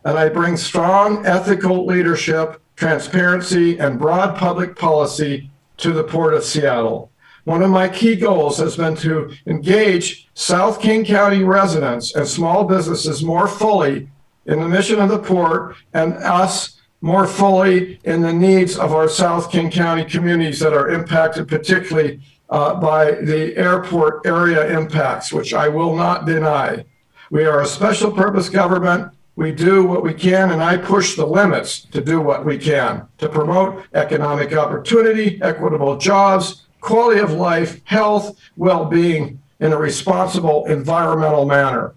And I bring strong ethical leadership, transparency, and broad public policy to the Port of Seattle. One of my key goals has been to engage South King County residents and small businesses more fully in the mission of the port, and us more fully in the needs of our South King County communities that are impacted particularly by the airport area impacts, which I will not deny. We are a special purpose government. We do what we can, and I push the limits to do what we can to promote economic opportunity, equitable jobs, quality of life, health, well-being in a responsible environmental manner.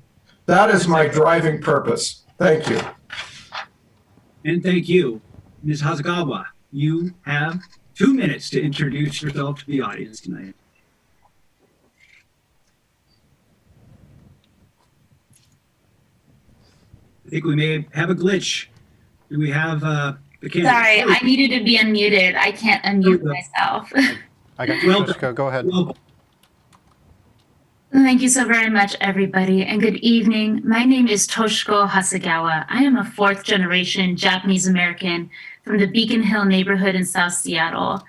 That is my driving purpose. Thank you. And thank you. Ms. Hasegawa, you have 2 minutes to introduce yourself to the audience tonight. I think we may have a glitch. Do we have the candidate? Sorry, I needed to be unmuted. I can't unmute myself. I got you, Toshiko. Go ahead. Well, Thank you so very much, everybody, and good evening. My name is Toshiko Hasegawa. I am a fourth-generation Japanese American from the Beacon Hill neighborhood in South Seattle.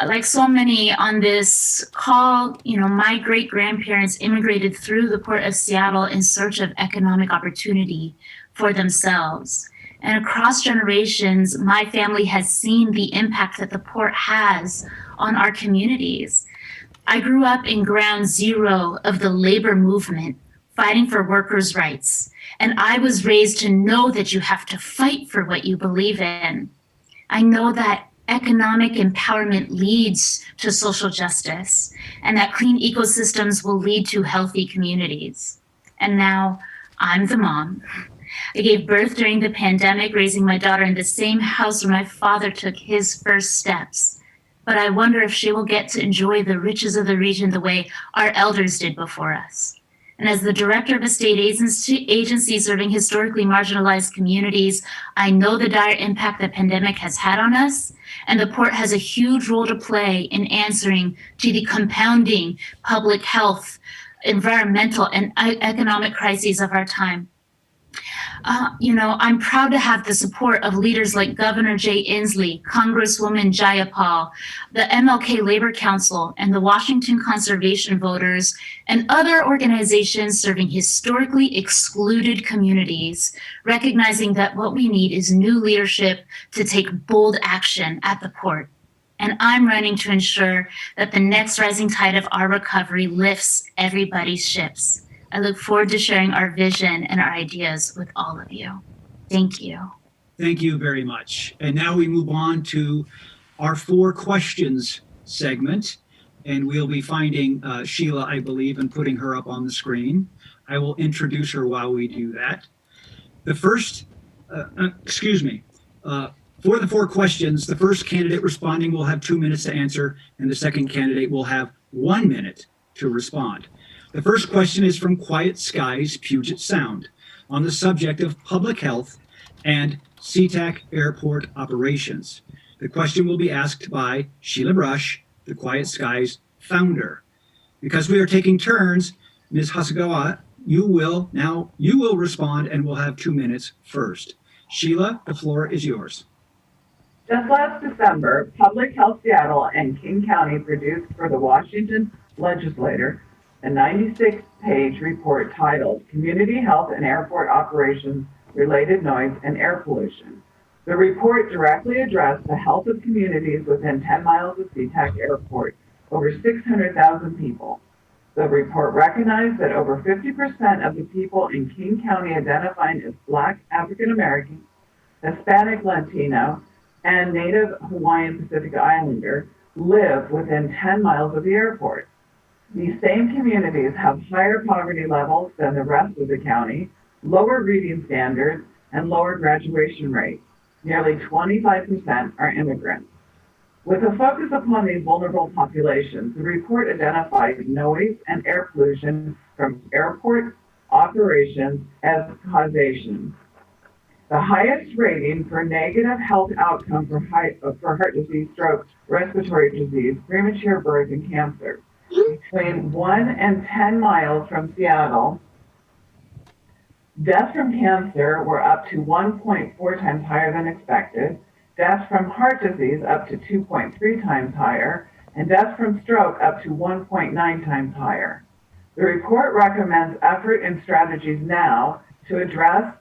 Like so many on this call, my great-grandparents immigrated through the Port of Seattle in search of economic opportunity for themselves. And across generations, my family has seen the impact that the port has on our communities. I grew up in ground zero of the labor movement, fighting for workers' rights. And I was raised to know that you have to fight for what you believe in. I know that economic empowerment leads to social justice, and that clean ecosystems will lead to healthy communities. And now I'm the mom. I gave birth during the pandemic, raising my daughter in the same house where my father took his first steps. But I wonder if she will get to enjoy the riches of the region the way our elders did before us. And as the director of a state agency serving historically marginalized communities, I know the dire impact the pandemic has had on us, and the port has a huge role to play in answering to the compounding public health, environmental, and economic crises of our time. I'm proud to have the support of leaders like Governor Jay Inslee, Congresswoman Jayapal, the MLK Labor Council, and the Washington Conservation Voters, and other organizations serving historically excluded communities, recognizing that what we need is new leadership to take bold action at the port. And I'm running to ensure that the next rising tide of our recovery lifts everybody's ships. I look forward to sharing our vision and our ideas with all of you. Thank you. thank you very much. And now we move on to our 4 questions segment. And we'll be finding Sheila, I believe, and putting her up on the screen. I will introduce her while we do that. The first, for the 4 questions, the first candidate responding will have 2 minutes to answer, and the second candidate will have 1 minute to respond. The first question is from Quiet Skies, Puget Sound, on the subject of public health and SeaTac airport operations. The question will be asked by Sheila Brush, the Quiet Skies founder. Because we are taking turns, Ms. Hasegawa, you will respond, and we'll have 2 minutes first. Sheila, the floor is yours. Just last December, Public Health Seattle and King County produced for the Washington Legislature a 96-page report titled Community Health and Airport Operations, Related Noise and Air Pollution. The report directly addressed the health of communities within 10 miles of SeaTac Airport, over 600,000 people. The report recognized that over 50% of the people in King County identifying as Black African American, Hispanic Latino, and Native Hawaiian Pacific Islander live within 10 miles of the airport. These same communities have higher poverty levels than the rest of the county, lower reading standards, and lower graduation rates. Nearly 25% are immigrants. With a focus upon these vulnerable populations, the report identified noise and air pollution from airport operations as causation. The highest rating for negative health outcome for heart disease, stroke, respiratory disease, premature birth, and cancer. Between 1 and 10 miles from Seattle, deaths from cancer were up to 1.4 times higher than expected, deaths from heart disease up to 2.3 times higher, and deaths from stroke up to 1.9 times higher. The report recommends effort and strategies now to address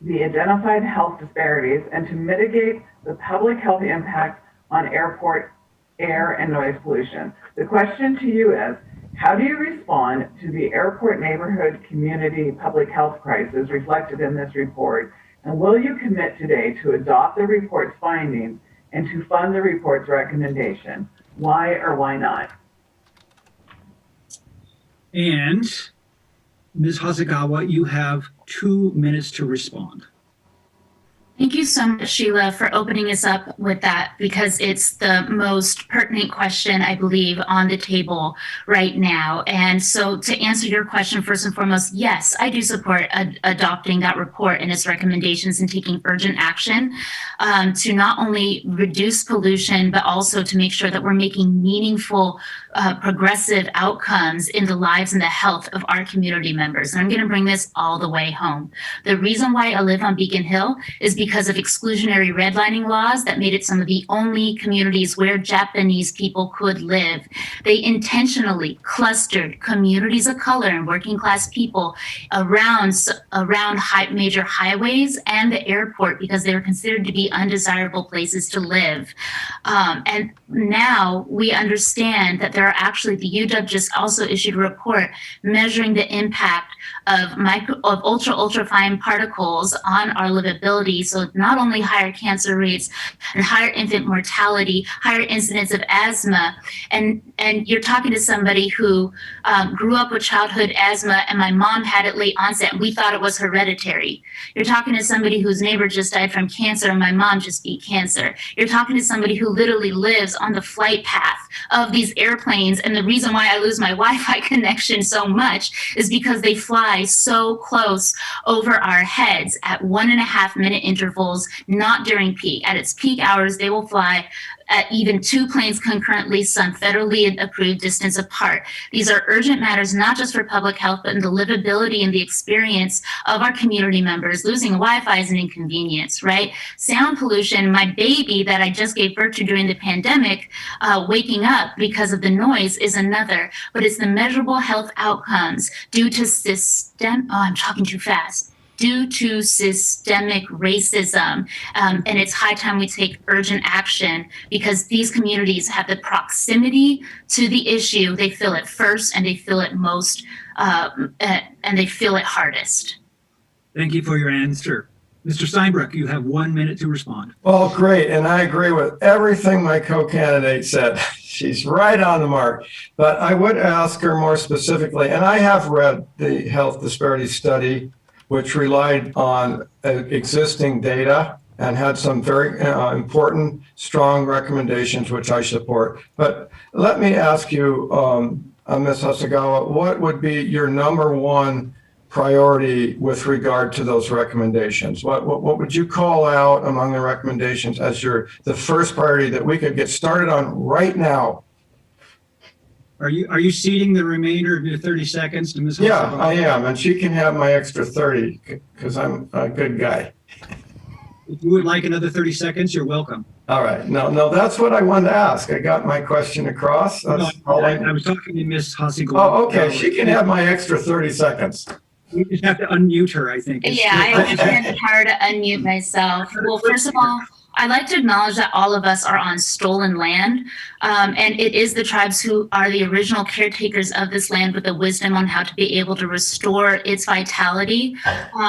the identified health disparities and to mitigate the public health impact on airport air and noise pollution. The question to you is, how do you respond to the airport neighborhood community public health crisis reflected in this report? And will you commit today to adopt the report's findings and to fund the report's recommendation? Why or why not? And Ms. Hasegawa, you have 2 minutes to respond. Thank you so much, Sheila, for opening us up with that, because it's the most pertinent question, I believe, on the table right now. And so to answer your question, first and foremost, yes, I do support adopting that report and its recommendations and taking urgent action to not only reduce pollution, but also to make sure that we're making meaningful, progressive outcomes in the lives and the health of our community members. And I'm going to bring this all the way home. The reason why I live on Beacon Hill is because of exclusionary redlining laws that made it some of the only communities where Japanese people could live. They intentionally clustered communities of color and working class people around major highways and the airport because they were considered to be undesirable places to live. And now we understand that there are actually, the UW just also issued a report measuring the impact of ultra fine particles on our livability. So not only higher cancer rates and higher infant mortality, higher incidence of asthma, and you're talking to somebody who grew up with childhood asthma, and my mom had it late onset, and we thought it was hereditary. You're talking to somebody whose neighbor just died from cancer, and my mom just beat cancer. You're talking to somebody who literally lives on the flight path of these airplanes, and the reason why I lose my Wi-Fi connection so much is because they fly so close over our heads at 1.5 minute intervals, not during peak. At its peak hours, they will fly at even 2 planes concurrently, some federally approved distance apart. These are urgent matters, not just for public health, but in the livability and the experience of our community members. Losing Wi-Fi is an inconvenience, right? Sound pollution, my baby that I just gave birth to during the pandemic, waking up because of the noise is another, but it's the measurable health outcomes due to due to systemic racism. And it's high time we take urgent action because these communities have the proximity to the issue. They feel it first and they feel it most, and they feel it hardest. Thank you for your answer. Mr. Steinbruck, you have 1 minute to respond. Well, great. And I agree with everything my co-candidate said. She's right on the mark. But I would ask her more specifically, and I have read the health disparity study, which relied on existing data and had some very important, strong recommendations, which I support. But let me ask you, Ms. Hasegawa, what would be your number one priority with regard to those recommendations? What would you call out among the recommendations as the first priority that we could get started on right now? Are you ceding the remainder of your 30 seconds to Ms. Hasegawa? Yeah, I am, and she can have my extra 30 because I'm a good guy. If you would like another 30 seconds, you're welcome. All right. No, that's what I wanted to ask. I got my question across. No, I was talking to Ms. Hasegawa. Oh, okay. She can have my extra 30 seconds. We just have to unmute her, I think. Yeah, I understand the power to unmute myself. Well, first of all, I'd like to acknowledge that all of us are on stolen land, and it is the tribes who are the original caretakers of this land with the wisdom on how to be able to restore its vitality.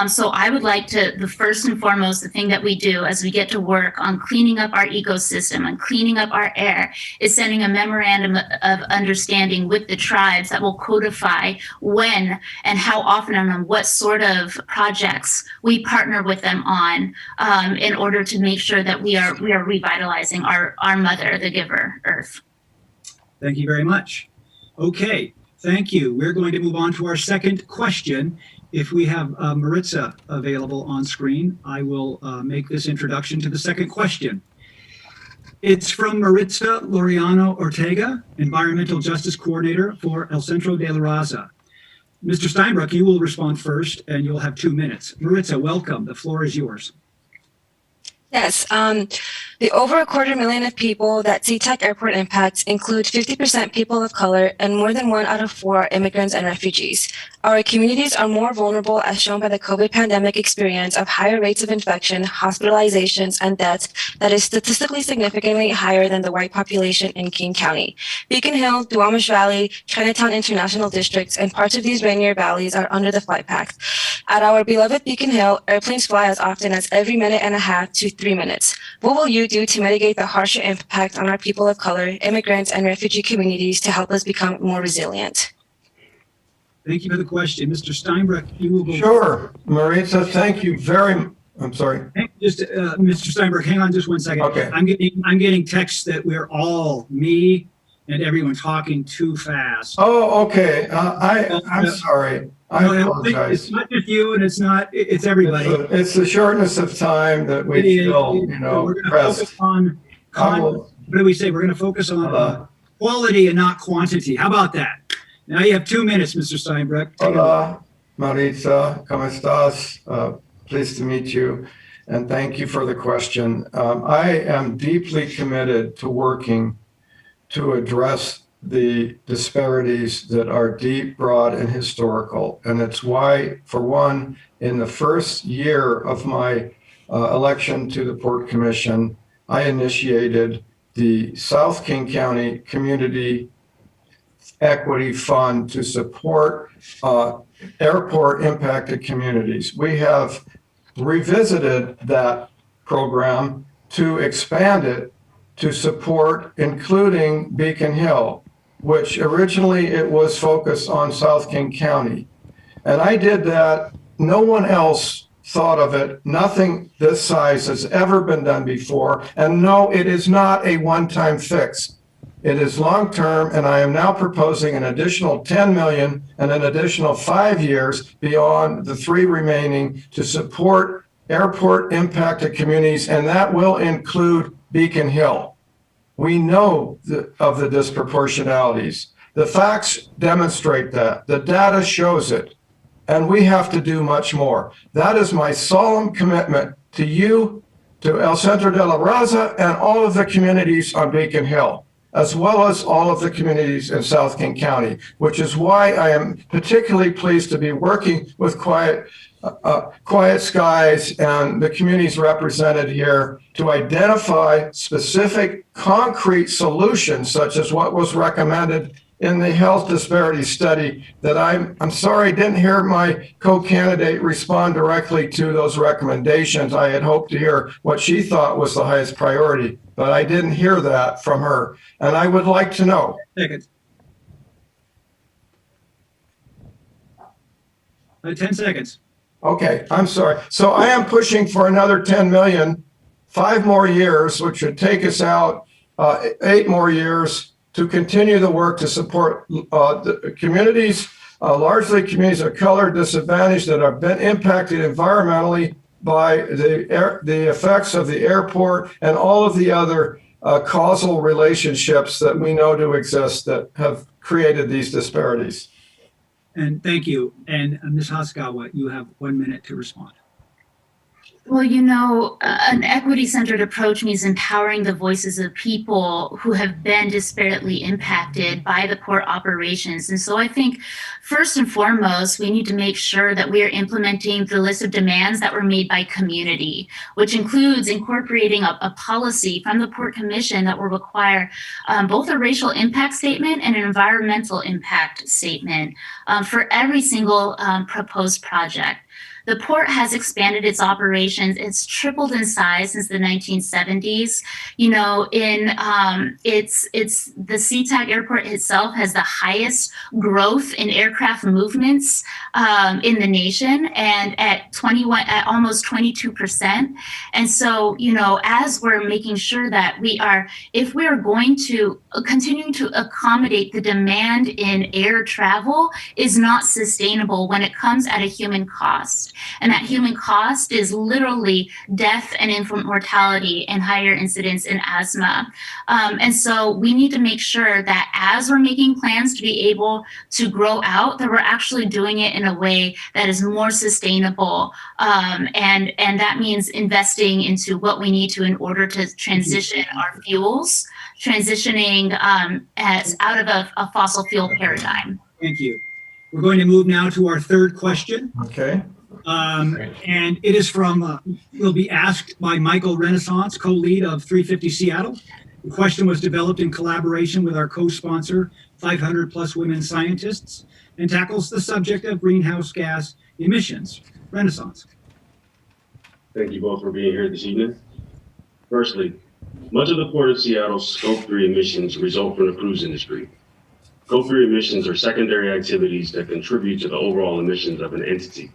So I would like to, the first and foremost, the thing that we do as we get to work on cleaning up our ecosystem and cleaning up our air is sending a memorandum of understanding with the tribes that will codify when and how often and on what sort of projects we partner with them on in order to make sure that we are revitalizing our mother, the giver, Earth. Thank you very much. Okay, Thank you. We're going to move on to our second question. If we have Maritza available on screen, I will make this introduction to the second question. It's from Maritza Laureano Ortega, Environmental Justice Coordinator for El Centro de la Raza. Mr. Steinbruck, you will respond first, and you'll have 2 minutes. Maritza, welcome. The floor is yours. Yes, the over 250,000 of people that SeaTac Airport impacts include 50% people of color, and more than 1 out of 4 are immigrants and refugees. Our communities are more vulnerable, as shown by the COVID pandemic experience of higher rates of infection, hospitalizations, and deaths that is statistically significantly higher than the white population in King County. Beacon Hill, Duwamish Valley, Chinatown International Districts, and parts of these Rainier Valleys are under the flight pact. At our beloved Beacon Hill, airplanes fly as often as every minute and a half to 3 minutes. What will you do to mitigate the harsher impact on our people of color, immigrants, and refugee communities to help us become more resilient? Thank you for the question. Mr. Steinbruck, you will go. Sure, Maritza, thank you I'm sorry. Just, Mr. Steinbruck, hang on just 1 second. Okay. I'm getting texts that we're all, me and everyone, talking too fast. Oh, okay. I'm sorry. I apologize. It's not just you, and it's everybody. It's the shortness of time that we feel, We're going to pressed. focus on, what do we say? We're going to focus on quality and not quantity. How about that? Now you have 2 minutes, Mr. Steinbruck. Take it away. Hola, Maritza, ¿cómo estás? Pleased to meet you, and thank you for the question. I am deeply committed to working to address the disparities that are deep, broad, and historical. And it's why, for one, in the first year of my election to the Port Commission, I initiated the South King County Community Equity Fund to support airport impacted communities. We have revisited that program to expand it to support including Beacon Hill, which originally it was focused on South King County. And I did that. No one else thought of it. Nothing this size has ever been done before. And no, it is not a one-time fix. It is long-term, and I am now proposing an additional 10 million and an additional 5 years beyond the 3 remaining to support airport impacted communities, and that will include Beacon Hill. We know of the disproportionalities. The facts demonstrate that. The data shows it, and we have to do much more. That is my solemn commitment to you, to El Centro de la Raza, and all of the communities on Beacon Hill, as well as all of the communities in South King County, which is why I am particularly pleased to be working with Quiet Skies and the communities represented here to identify specific concrete solutions, such as what was recommended in the health disparity study. That I'm sorry I didn't hear my co-candidate respond directly to those recommendations. I had hoped to hear what she thought was the highest priority, but I didn't hear that from her. And I would like to know. 10 seconds. Okay, I'm sorry. So I am pushing for another 10 million, 5 more years, which would take us out 8 more years to continue the work to support the communities, largely communities of color, disadvantaged, that have been impacted environmentally by the effects of the airport and all of the other causal relationships that we know to exist that have created these disparities. And thank you. And Ms. Hasagawa, you have 1 minute to respond. Well, an equity-centered approach means empowering the voices of people who have been disparately impacted by the port operations. And so I think first and foremost, we need to make sure that we are implementing the list of demands that were made by community, which includes incorporating a policy from the Port Commission that will require both a racial impact statement and an environmental impact statement for every single proposed project. The port has expanded its operations. It's tripled in size since the 1970s. You know, it's the SeaTac Airport itself has the highest growth in aircraft movements in the nation, and at almost 22%. And so, you know, as we're making sure that if we are going to continue to accommodate the demand in air travel is not sustainable when it comes at a human cost. And that human cost is literally death and infant mortality and higher incidence in asthma. And so we need to make sure that as we're making plans to be able to grow out, that we're actually doing it in a way that is more sustainable. And that means investing into what we need to in order to transition our fuels, transitioning as out of a fossil fuel paradigm. Thank you. We're going to move now to our third question. Okay. And it is will be asked by Michael Renaissance, co-lead of 350 Seattle. The question was developed in collaboration with our co-sponsor, 500 plus women scientists, and tackles the subject of greenhouse gas emissions. Renaissance. Thank you both for being here this evening. Firstly, much of the Port of Seattle's Scope 3 emissions result from the cruise industry. Scope 3 emissions are secondary activities that contribute to the overall emissions of an entity.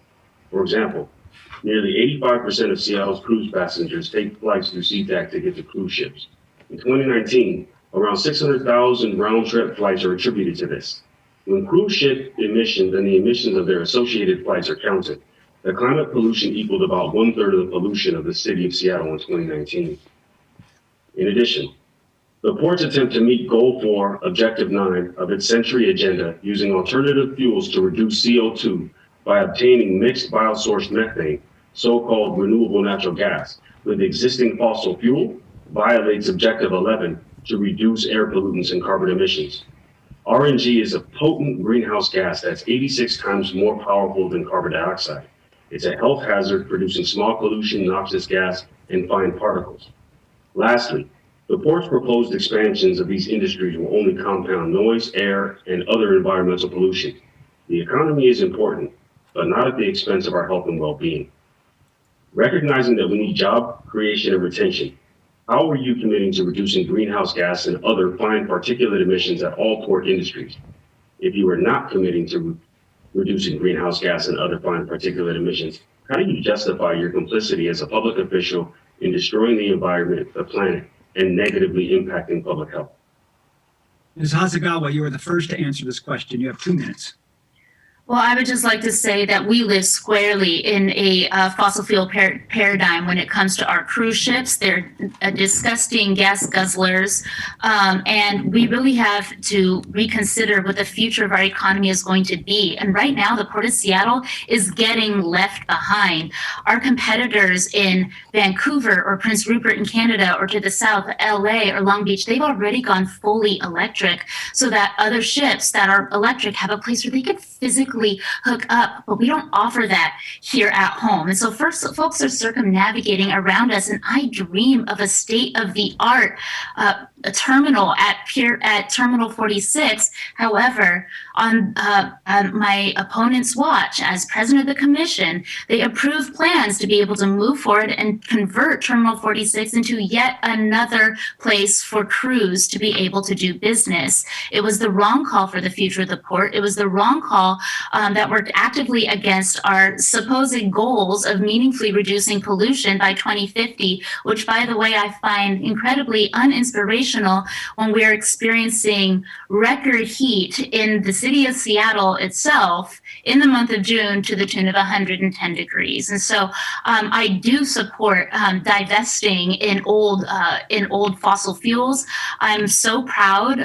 For example, nearly 85% of Seattle's cruise passengers take flights through SeaTac to get to cruise ships. In 2019, around 600,000 round-trip flights are attributed to this. When cruise ship emissions and the emissions of their associated flights are counted, the climate pollution equaled about 1/3 of the pollution of the city of Seattle in 2019. In addition, the port's attempt to meet Goal 4, Objective 9 of its Century Agenda using alternative fuels to reduce CO2 by obtaining mixed biosourced methane, so-called renewable natural gas, with existing fossil fuel violates Objective 11 to reduce air pollutants and carbon emissions. RNG is a potent greenhouse gas that's 86 times more powerful than carbon dioxide. It's a health hazard producing small pollution, noxious gas, and fine particles. Lastly, the port's proposed expansions of these industries will only compound noise, air, and other environmental pollution. The economy is important, but not at the expense of our health and well-being. Recognizing that we need job creation and retention, how are you committing to reducing greenhouse gas and other fine particulate emissions at all port industries? If you are not committing to reducing greenhouse gas and other fine particulate emissions, how do you justify your complicity as a public official in destroying the environment, the planet, and negatively impacting public health? Ms. Hasegawa, you are the first to answer this question. You have 2 minutes. Well, I would just like to say that we live squarely in a fossil fuel paradigm when it comes to our cruise ships. They're disgusting gas guzzlers, and we really have to reconsider what the future of our economy is going to be. And right now, the Port of Seattle is getting left behind. Our competitors in Vancouver or Prince Rupert in Canada or to the south, LA or Long Beach, they've already gone fully electric so that other ships that are electric have a place where they can physically hook up, but we don't offer that here at home. And so first, folks are circumnavigating around us, and I dream of a state-of-the-art terminal at Terminal 46. However, on my opponent's watch, as president of the commission, they approved plans to be able to move forward and convert Terminal 46 into yet another place for crews to be able to do business. It was the wrong call for the future of the port. It was the wrong call that worked actively against our supposed goals of meaningfully reducing pollution by 2050, which, by the way, I find incredibly uninspirational when we're experiencing record heat in the city of Seattle itself in the month of June to the tune of 110 degrees. And so I do support divesting in old fossil fuels. I'm so proud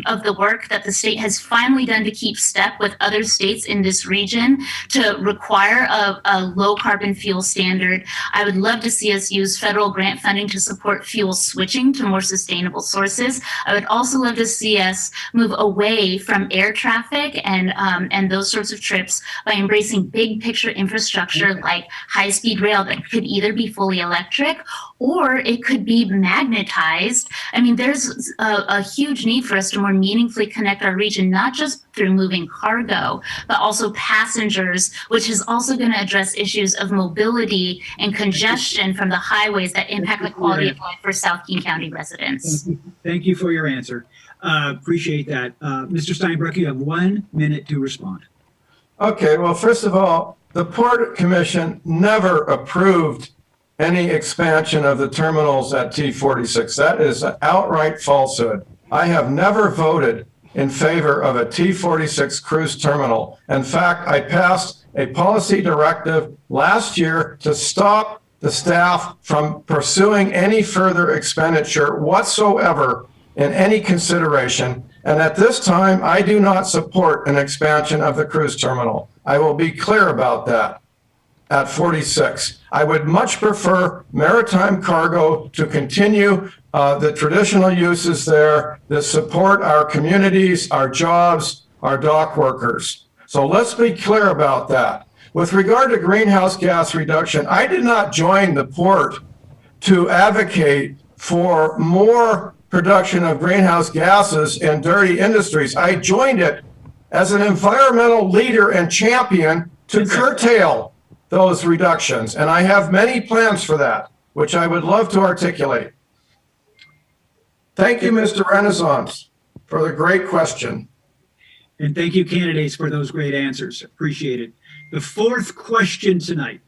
of the work that the state has finally done to keep step with other states in this region to require a low carbon fuel standard. I would love to see us use federal grant funding to support fuel switching to more sustainable sources. I would also love to see us move away from air traffic and those sorts of trips by embracing big picture infrastructure like high-speed rail that could either be fully electric or it could be magnetized. I mean, there's a huge need for us to more meaningfully connect our region, not just through moving cargo, but also passengers, which is also going to address issues of mobility and congestion from the highways that impact the quality of life for South King County residents. Thank you for your answer. Appreciate that. Mr. Steinbruck, you have 1 minute to respond. Okay, well, first of all, the Port Commission never approved any expansion of the terminals at T46. That is an outright falsehood. I have never voted in favor of a T46 cruise terminal. In fact, I passed a policy directive last year to stop the staff from pursuing any further expenditure whatsoever in any consideration. And at this time, I do not support an expansion of the cruise terminal. I will be clear about that at 46. I would much prefer maritime cargo to continue the traditional uses there that support our communities, our jobs, our dock workers. So let's be clear about that. With regard to greenhouse gas reduction, I did not join the port to advocate for more production of greenhouse gases in dirty industries. I joined it as an environmental leader and champion to curtail those reductions. And I have many plans for that, which I would love to articulate. Thank you, Mr. Renaissance, for the great question. And thank you, candidates, for those great answers. Appreciate it. The fourth question tonight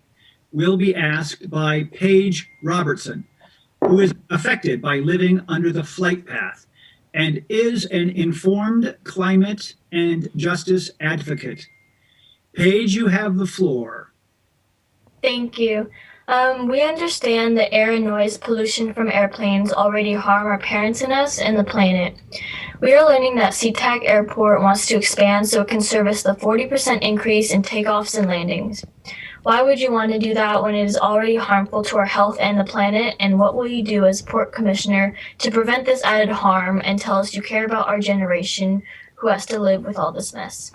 will be asked by Paige Robertson, who is affected by living under the flight path and is an informed climate and justice advocate. Paige, you have the floor. Thank you. We understand that air and noise pollution from airplanes already harm our parents and us and the planet. We are learning that SeaTac Airport wants to expand so it can service the 40% increase in takeoffs and landings. Why would you want to do that when it is already harmful to our health and the planet? And what will you do as Port Commissioner to prevent this added harm and tell us you care about our generation who has to live with all this mess?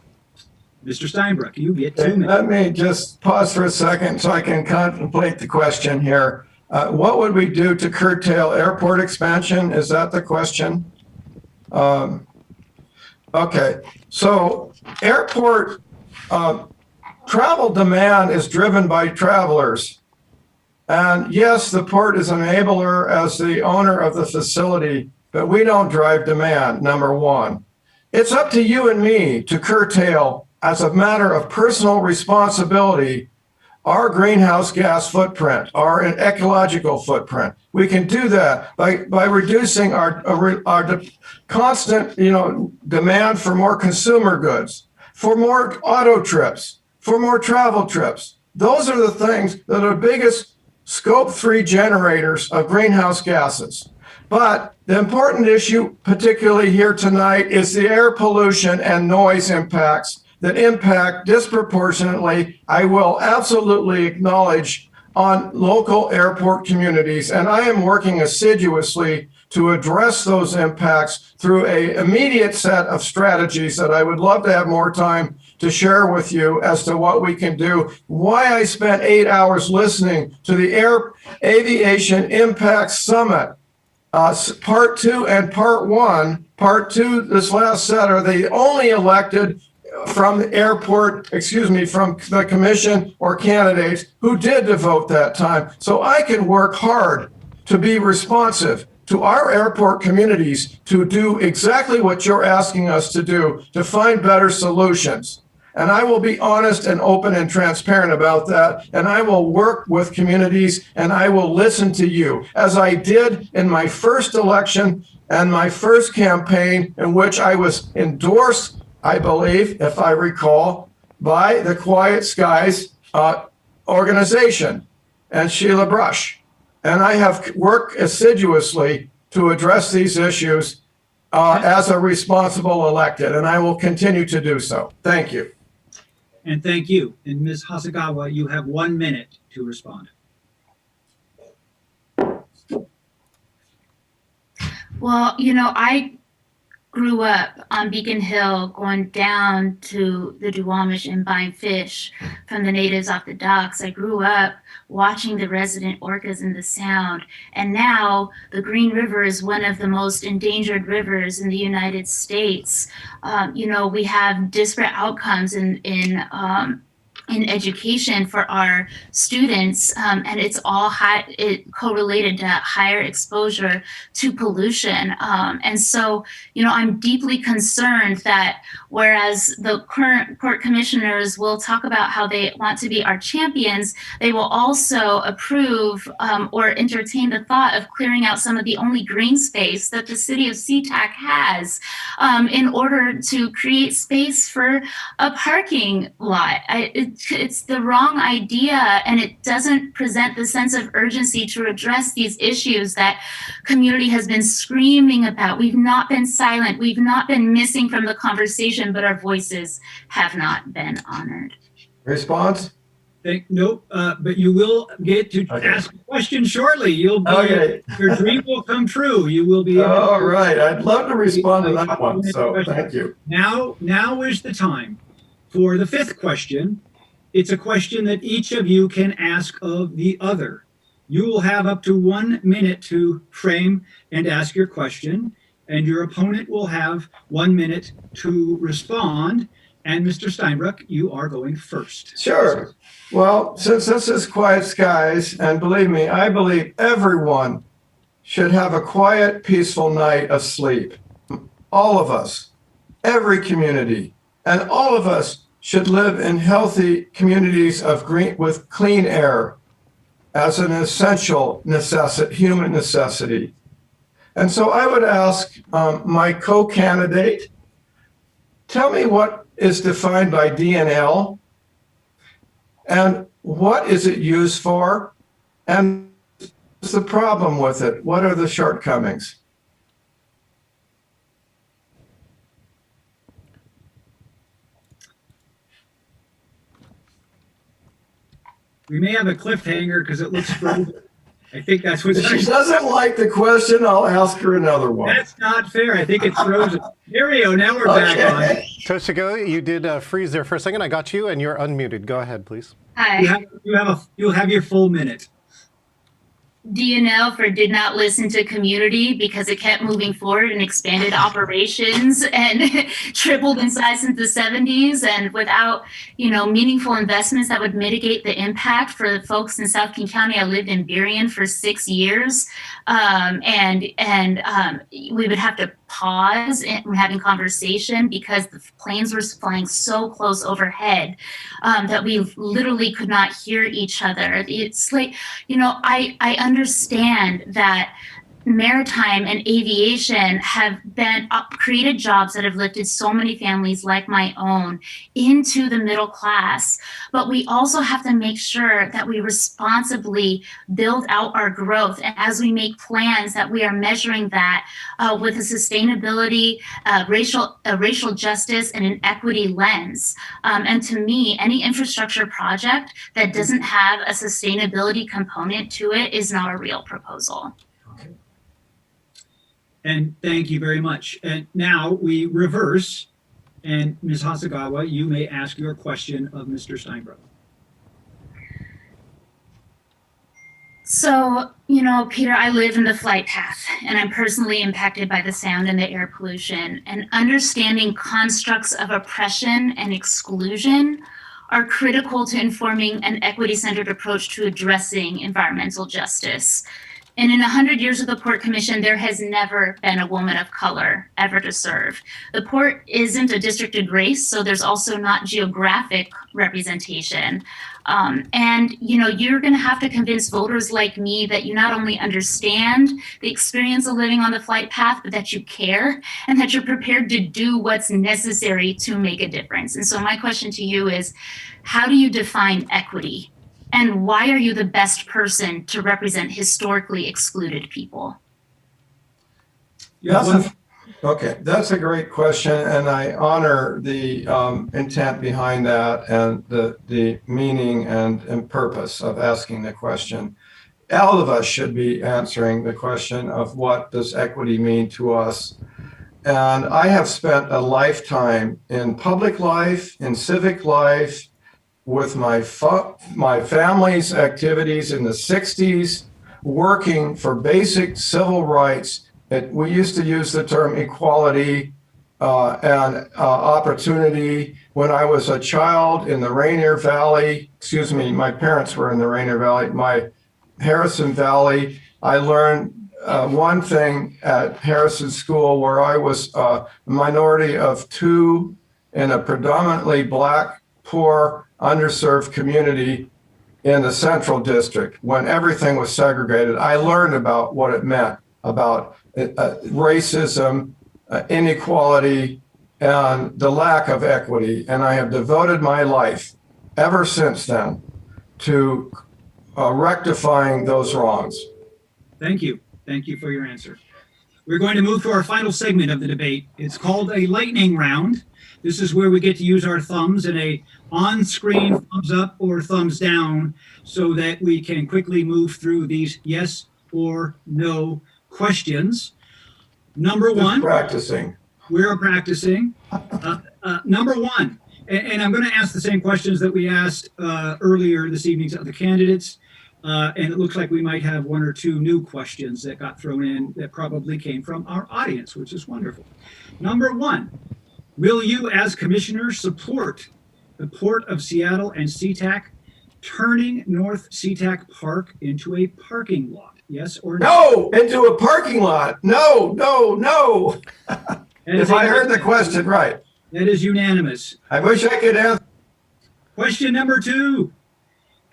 Mr. Steinbruck, you get 2 minutes. Let me just pause for a second so I can contemplate the question here. What would we do to curtail airport expansion? Is that the question? Okay, so airport travel demand is driven by travelers. And yes, the port is an enabler as the owner of the facility, but we don't drive demand, number one. It's up to you and me to curtail, as a matter of personal responsibility, our greenhouse gas footprint, our ecological footprint. We can do that by reducing our constant, demand for more consumer goods, for more auto trips, for more travel trips. Those are the things that are the biggest scope 3 generators of greenhouse gases. But the important issue, particularly here tonight, is the air pollution and noise impacts that impact disproportionately, I will absolutely acknowledge, on local airport communities. And I am working assiduously to address those impacts through an immediate set of strategies that I would love to have more time to share with you as to what we can do. Why I spent 8 hours listening to the Air Aviation Impact Summit, part 2 and part 1. Part 2, this last set, are the only elected from the airport, from the commission or candidates who did devote that time. So I can work hard to be responsive to our airport communities to do exactly what you're asking us to do, to find better solutions. And I will be honest and open and transparent about that. And I will work with communities and I will listen to you, as I did in my first election and my first campaign, in which I was endorsed, I believe, if I recall, by the Quiet Skies organization and Sheila Brush. And I have worked assiduously to address these issues as a responsible elected, and I will continue to do so. Thank you. And thank you. And Ms. Hasegawa, you have 1 minute to respond. Well, I grew up on Beacon Hill, going down to the Duwamish and buying fish from the natives off the docks. I grew up watching the resident orcas in the Sound. And now the Green River is one of the most endangered rivers in the United States. We have disparate outcomes in education for our students, and it's all correlated to higher exposure to pollution. And so, I'm deeply concerned that whereas the current port commissioners will talk about how they want to be our champions, they will also approve or entertain the thought of clearing out some of the only green space that the city of SeaTac has in order to create space for a parking lot. It's the wrong idea, and it doesn't present the sense of urgency to address these issues that community has been screaming about. We've not been silent. We've not been missing from the conversation, but our voices have not been honored. Response? Nope, but you will get to ask a question shortly. Your dream will come true. You will be able All right, I'd love to respond to that one, so thank you. Now is the time for the fifth question. It's a question that each of you can ask of the other. You will have up to 1 minute to frame and ask your question, and your opponent will have 1 minute to respond. And Mr. Steinbruck, you are going first. Sure. Well, since this is Quiet Skies, and believe me, I believe everyone should have a quiet, peaceful night of sleep. All of us, every community, and all of us should live in healthy communities with clean air as an essential human necessity. And so I would ask my co-candidate, tell me what is defined by DNL and what is it used for, and what's the problem with it? What are the shortcomings? We may have a cliffhanger because it looks frozen. I think that's what If she doesn't like the question, I'll ask her another one. That's not fair. I think it's frozen. There we go. Now we're back on. Toshiko, you did freeze there for a second. I got you, and you're unmuted. Go ahead, please. Hi. You'll have your full minute. DNL for did not listen to community because it kept moving forward and expanded operations and tripled in size since the 70s, and without meaningful investments that would mitigate the impact for the folks in South King County. I lived in Burien for 6 years, and we would have to pause and having conversation because the planes were flying so close overhead that we literally could not hear each other. It's like, I understand that maritime and aviation have been created jobs that have lifted so many families like my own into the middle class. But we also have to make sure that we responsibly build out our growth. And as we make plans, that we are measuring that with a sustainability, racial justice, and an equity lens. And to me, any infrastructure project that doesn't have a sustainability component to it is not a real proposal. And thank you very much. And now we reverse. And Ms. Hasegawa, you may ask your question of Mr. Steinbruck. So, Peter, I live in the flight path, and I'm personally impacted by the sound and the air pollution. And understanding constructs of oppression and exclusion are critical to informing an equity-centered approach to addressing environmental justice. And in 100 years of the Port Commission, there has never been a woman of color ever to serve. The Port isn't a districted race, so there's also not geographic representation. And you're going to have to convince voters like me that you not only understand the experience of living on the flight path, but that you care and that you're prepared to do what's necessary to make a difference. And so my question to you is, how do you define equity? And why are you the best person to represent historically excluded people? That's a great question, and I honor the intent behind that and the meaning and purpose of asking the question. All of us should be answering the question of what does equity mean to us. And I have spent a lifetime in public life, in civic life, with my family's activities in the 60s, working for basic civil rights. We used to use the term equality and opportunity. When I was a child in the Rainier Valley, excuse me, my parents were in the Rainier Valley, my Harrison Valley, I learned one thing at Harrison School, where I was a minority of two in a predominantly Black, poor, underserved community in the Central District. When everything was segregated, I learned about what it meant, about racism, inequality, and the lack of equity. And I have devoted my life ever since then to rectifying those wrongs. Thank you. Thank you for your answer. We're going to move to our final segment of the debate. It's called a lightning round. This is where we get to use our thumbs in a on-screen thumbs up or thumbs down so that we can quickly move through these yes or no questions. Number one. Practicing. We're practicing. Number one, and I'm going to ask the same questions that we asked earlier this evening to the candidates. And it looks like we might have one or two new questions that got thrown in that probably came from our audience, which is wonderful. Number one, will you as commissioner support the Port of Seattle and SeaTac turning North SeaTac Park into a parking lot? Yes or no? No, into a parking lot. No, no, no. If I heard the question right. That is unanimous. I wish I could answer. Question number two,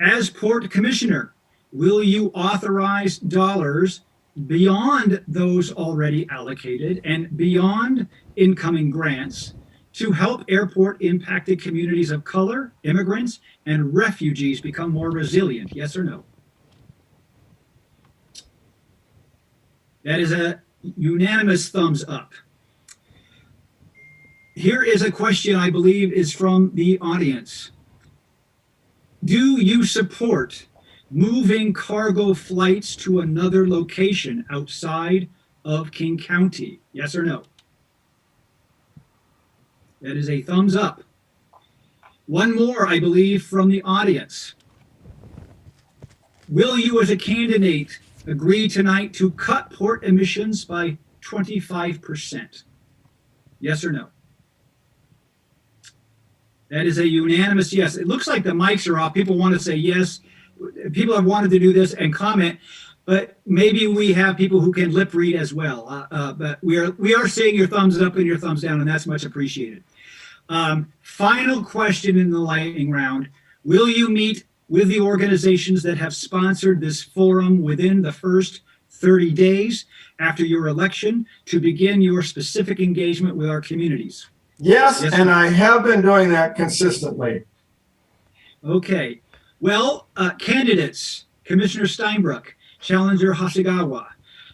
as Port Commissioner, will you authorize dollars beyond those already allocated and beyond incoming grants to help airport impacted communities of color, immigrants, and refugees become more resilient? Yes or no? That is a unanimous thumbs up. Here is a question I believe is from the audience. Do you support moving cargo flights to another location outside of King County? Yes or no? That is a thumbs up. One more, I believe, from the audience. Will you as a candidate agree tonight to cut port emissions by 25%? Yes or no? That is a unanimous yes. It looks like the mics are off. People want to say yes. People have wanted to do this and comment, but maybe we have people who can lip read as well. But we are seeing your thumbs up and your thumbs down, and that's much appreciated. Final question in the lightning round. Will you meet with the organizations that have sponsored this forum within the first 30 days after your election to begin your specific engagement with our communities? Yes, and I have been doing that consistently. Okay. Well, candidates, Commissioner Steinbruck, Challenger Hasegawa,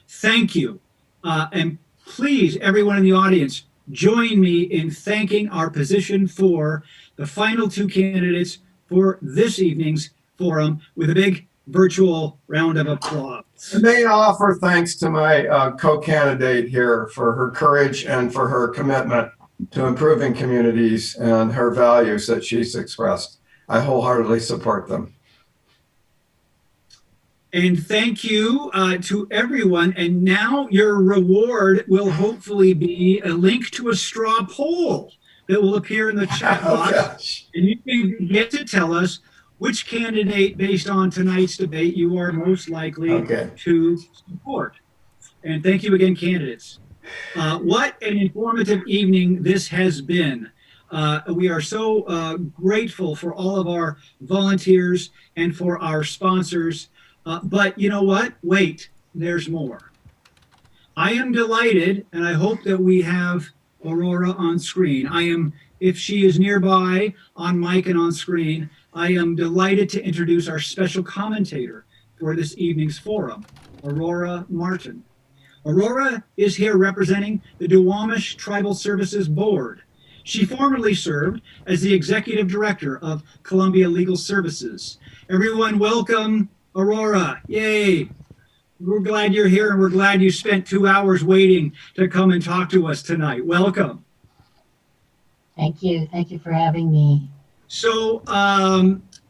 thank you. And please, everyone in the audience, join me in thanking our position for the final two candidates for this evening's forum with a big virtual round of applause. And may I offer thanks to my co-candidate here for her courage and for her commitment to improving communities and her values that she's expressed. I wholeheartedly support them. And thank you to everyone. And now your reward will hopefully be a link to a straw poll that will appear in the chat box. And you can get to tell us which candidate, based on tonight's debate, you are most likely to support. And thank you again, candidates. What an informative evening this has been. We are so grateful for all of our volunteers and for our sponsors. But you know what? Wait, there's more. I am delighted, and I hope that we have Aurora on screen. If she is nearby on mic and on screen, I am delighted to introduce our special commentator for this evening's forum, Aurora Martin. Aurora is here representing the Duwamish Tribal Services Board. She formerly served as the executive director of Columbia Legal Services. Everyone welcome Aurora. Yay. We're glad you're here, and we're glad you spent 2 hours waiting to come and talk to us tonight. Welcome. Thank you. Thank you for having me. So,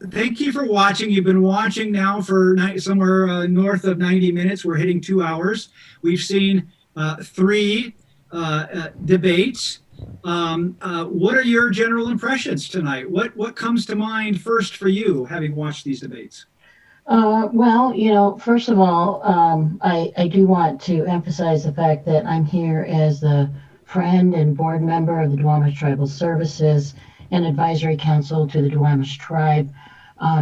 thank you for watching. You've been watching now for somewhere north of 90 minutes. We're hitting 2 hours. We've seen 3 debates. What are your general impressions tonight? What comes to mind first for you, having watched these debates? Well, first of all, I do want to emphasize the fact that I'm here as the friend and board member of the Duwamish Tribal Services and Advisory Council to the Duwamish Tribe.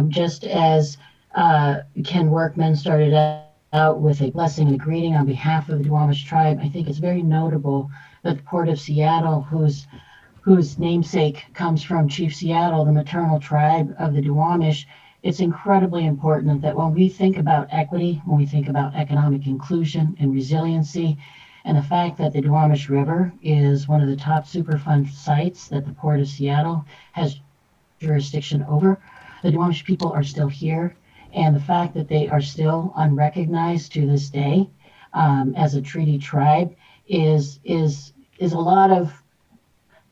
Just as Ken Workman started out with a blessing and a greeting on behalf of the Duwamish Tribe, I think it's very notable that the Port of Seattle, whose namesake comes from Chief Seattle, the maternal tribe of the Duwamish, it's incredibly important that when we think about equity, when we think about economic inclusion and resiliency, and the fact that the Duwamish River is one of the top Superfund sites that the Port of Seattle has jurisdiction over, the Duwamish people are still here, and the fact that they are still unrecognized to this day as a treaty tribe is a lot of.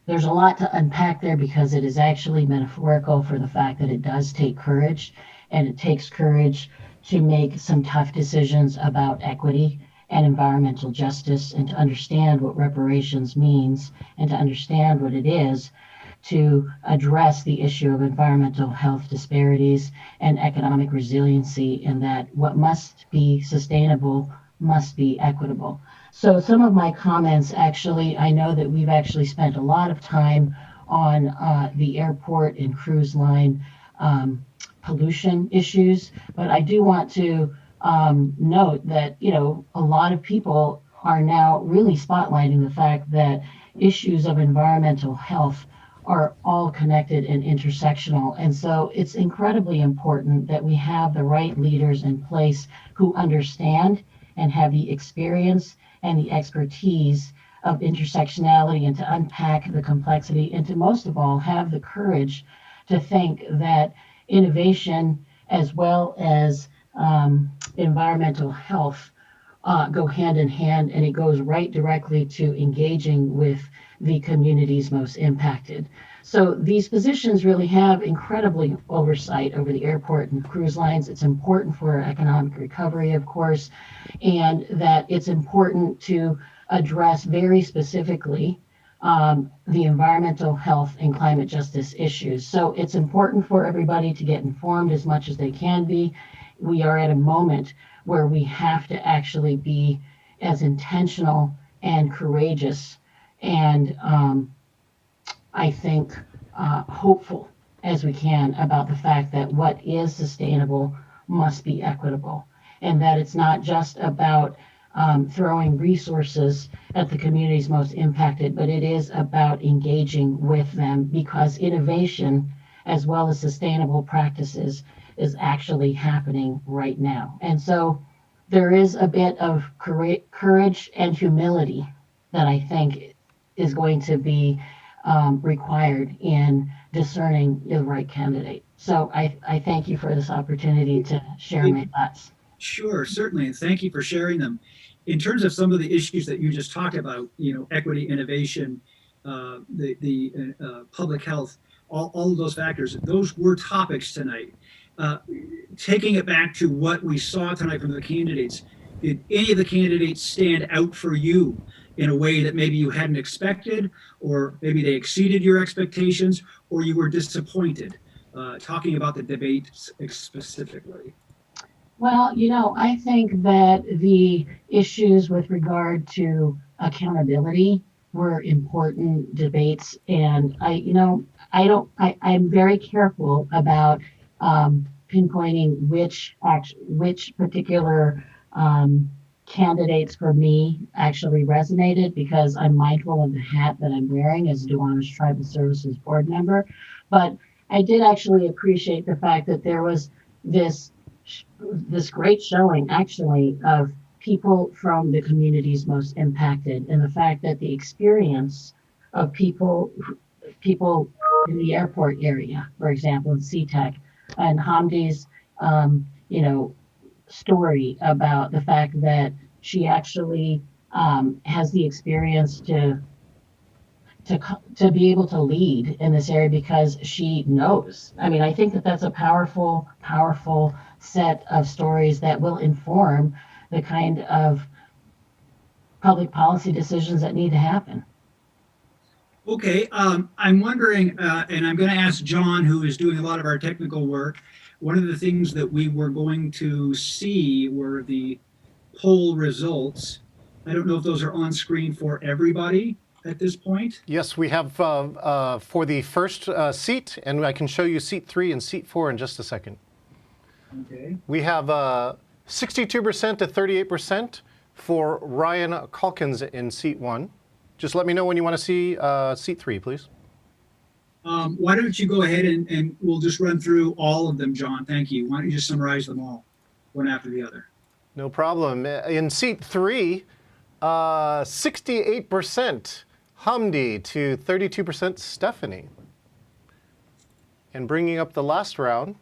There's a lot to unpack there because it is actually metaphorical for the fact that it does take courage, and it takes courage to make some tough decisions about equity and environmental justice, and to understand what reparations means, and to understand what it is to address the issue of environmental health disparities and economic resiliency, and that what must be sustainable must be equitable. So some of my comments, actually, I know that we've actually spent a lot of time on the airport and cruise line pollution issues, but I do want to note that, a lot of people are now really spotlighting the fact that issues of environmental health are all connected and intersectional. And so it's incredibly important that we have the right leaders in place who understand and have the experience and the expertise of intersectionality, and to unpack the complexity, and to most of all have the courage to think that innovation as well as environmental health go hand in hand, and it goes right directly to engaging with the communities most impacted. So these positions really have incredibly oversight over the airport and cruise lines. It's important for economic recovery, of course, and that it's important to address very specifically the environmental health and climate justice issues. So it's important for everybody to get informed as much as they can be. We are at a moment where we have to actually be as intentional and courageous and I think hopeful as we can about the fact that what is sustainable must be equitable, and that it's not just about throwing resources at the communities most impacted, but it is about engaging with them, because innovation as well as sustainable practices is actually happening right now. And so there is a bit of courage and humility that I think is going to be required in discerning the right candidate. So I thank you for this opportunity to share my thoughts. Sure, certainly, and thank you for sharing them. In terms of some of the issues that you just talked about, equity, innovation, the public health, all of those factors, those were topics tonight. Taking it back to what we saw tonight from the candidates, did any of the candidates stand out for you in a way that maybe you hadn't expected, or maybe they exceeded your expectations, or you were disappointed? Talking about the debate specifically. Well, I think that the issues with regard to accountability were important debates, and I'm very careful about pinpointing which particular candidates for me actually resonated, because I'm mindful of the hat that I'm wearing as a Duwamish Tribal Services board member. But I did actually appreciate the fact that there was this great showing actually of people from the communities most impacted, and the fact that the experience of people in the airport area, for example, in SeaTac, and Hamdi's story about the fact that she actually has the experience to be able to lead in this area because she knows. I mean, I think that that's a powerful, powerful set of stories that will inform the kind of public policy decisions that need to happen. Okay, I'm wondering, and I'm going to ask John, who is doing a lot of our technical work. One of the things that we were going to see were the poll results. I don't know if those are on screen for everybody at this point. Yes, we have for the first seat, and I can show you seat 3 and seat 4 in just a second. Okay. We have 62% to 38% for Ryan Calkins in seat 1. Just let me know when you want to see seat 3, please. Why don't you go ahead and we'll just run through all of them, John. Thank you. Why don't you just summarize them all, one after the other? No problem. In seat 3, 68% Hamdi to 32% Stephanie. And bringing up the last round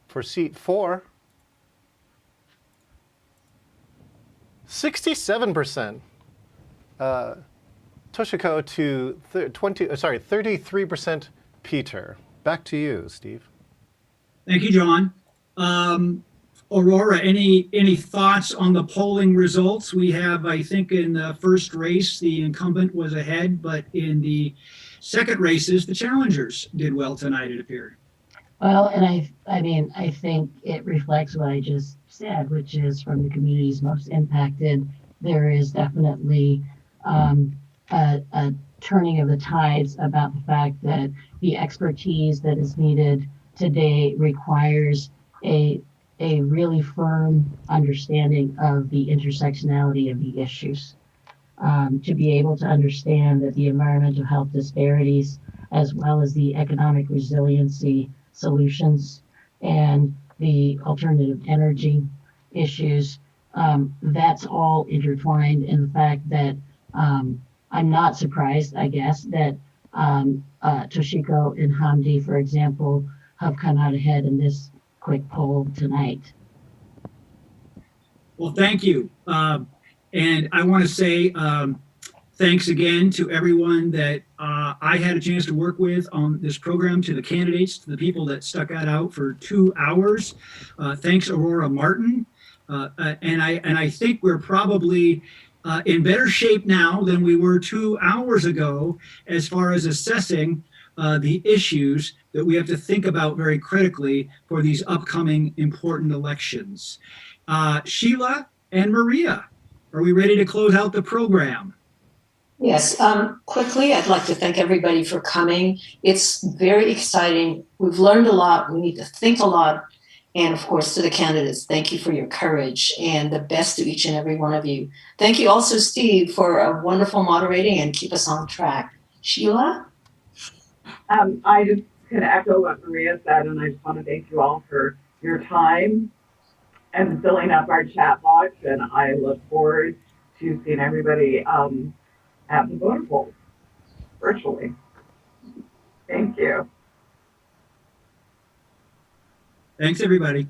for seat 4, 67%. Toshiko to 33% Peter. Back to you, Steve. Thank you, John. Aurora, any thoughts on the polling results? We have, I think, in the first race, the incumbent was ahead, but in the second races, the challengers did well tonight, it appeared. Well, and I mean, I think it reflects what I just said, which is from the communities most impacted, there is definitely a turning of the tides about the fact that the expertise that is needed today requires a really firm understanding of the intersectionality of the issues. To be able to understand that the environmental health disparities, as well as the economic resiliency solutions and the alternative energy issues, that's all intertwined in the fact that I'm not surprised, I guess, that Toshiko and Hamdi, for example, have come out ahead in this quick poll tonight. Well, thank you. And I want to say thanks again to everyone that I had a chance to work with on this program, to the candidates, to the people that stuck that out for 2 hours. Thanks, Aurora Martin. And I think we're probably in better shape now than we were 2 hours ago as far as assessing the issues that we have to think about very critically for these upcoming important elections. Sheila and Maria, are we ready to close out the program? Yes, quickly, I'd like to thank everybody for coming. It's very exciting. We've learned a lot. We need to think a lot. And of course, to the candidates, thank you for your courage and the best to each and every one of you. Thank you also, Steve, for a wonderful moderating and keep us on track. Sheila? I just can echo what Maria said, and I just want to thank you all for your time and filling up our chat box. And I look forward to seeing everybody at the voter polls virtually. Thank you. Thanks, everybody.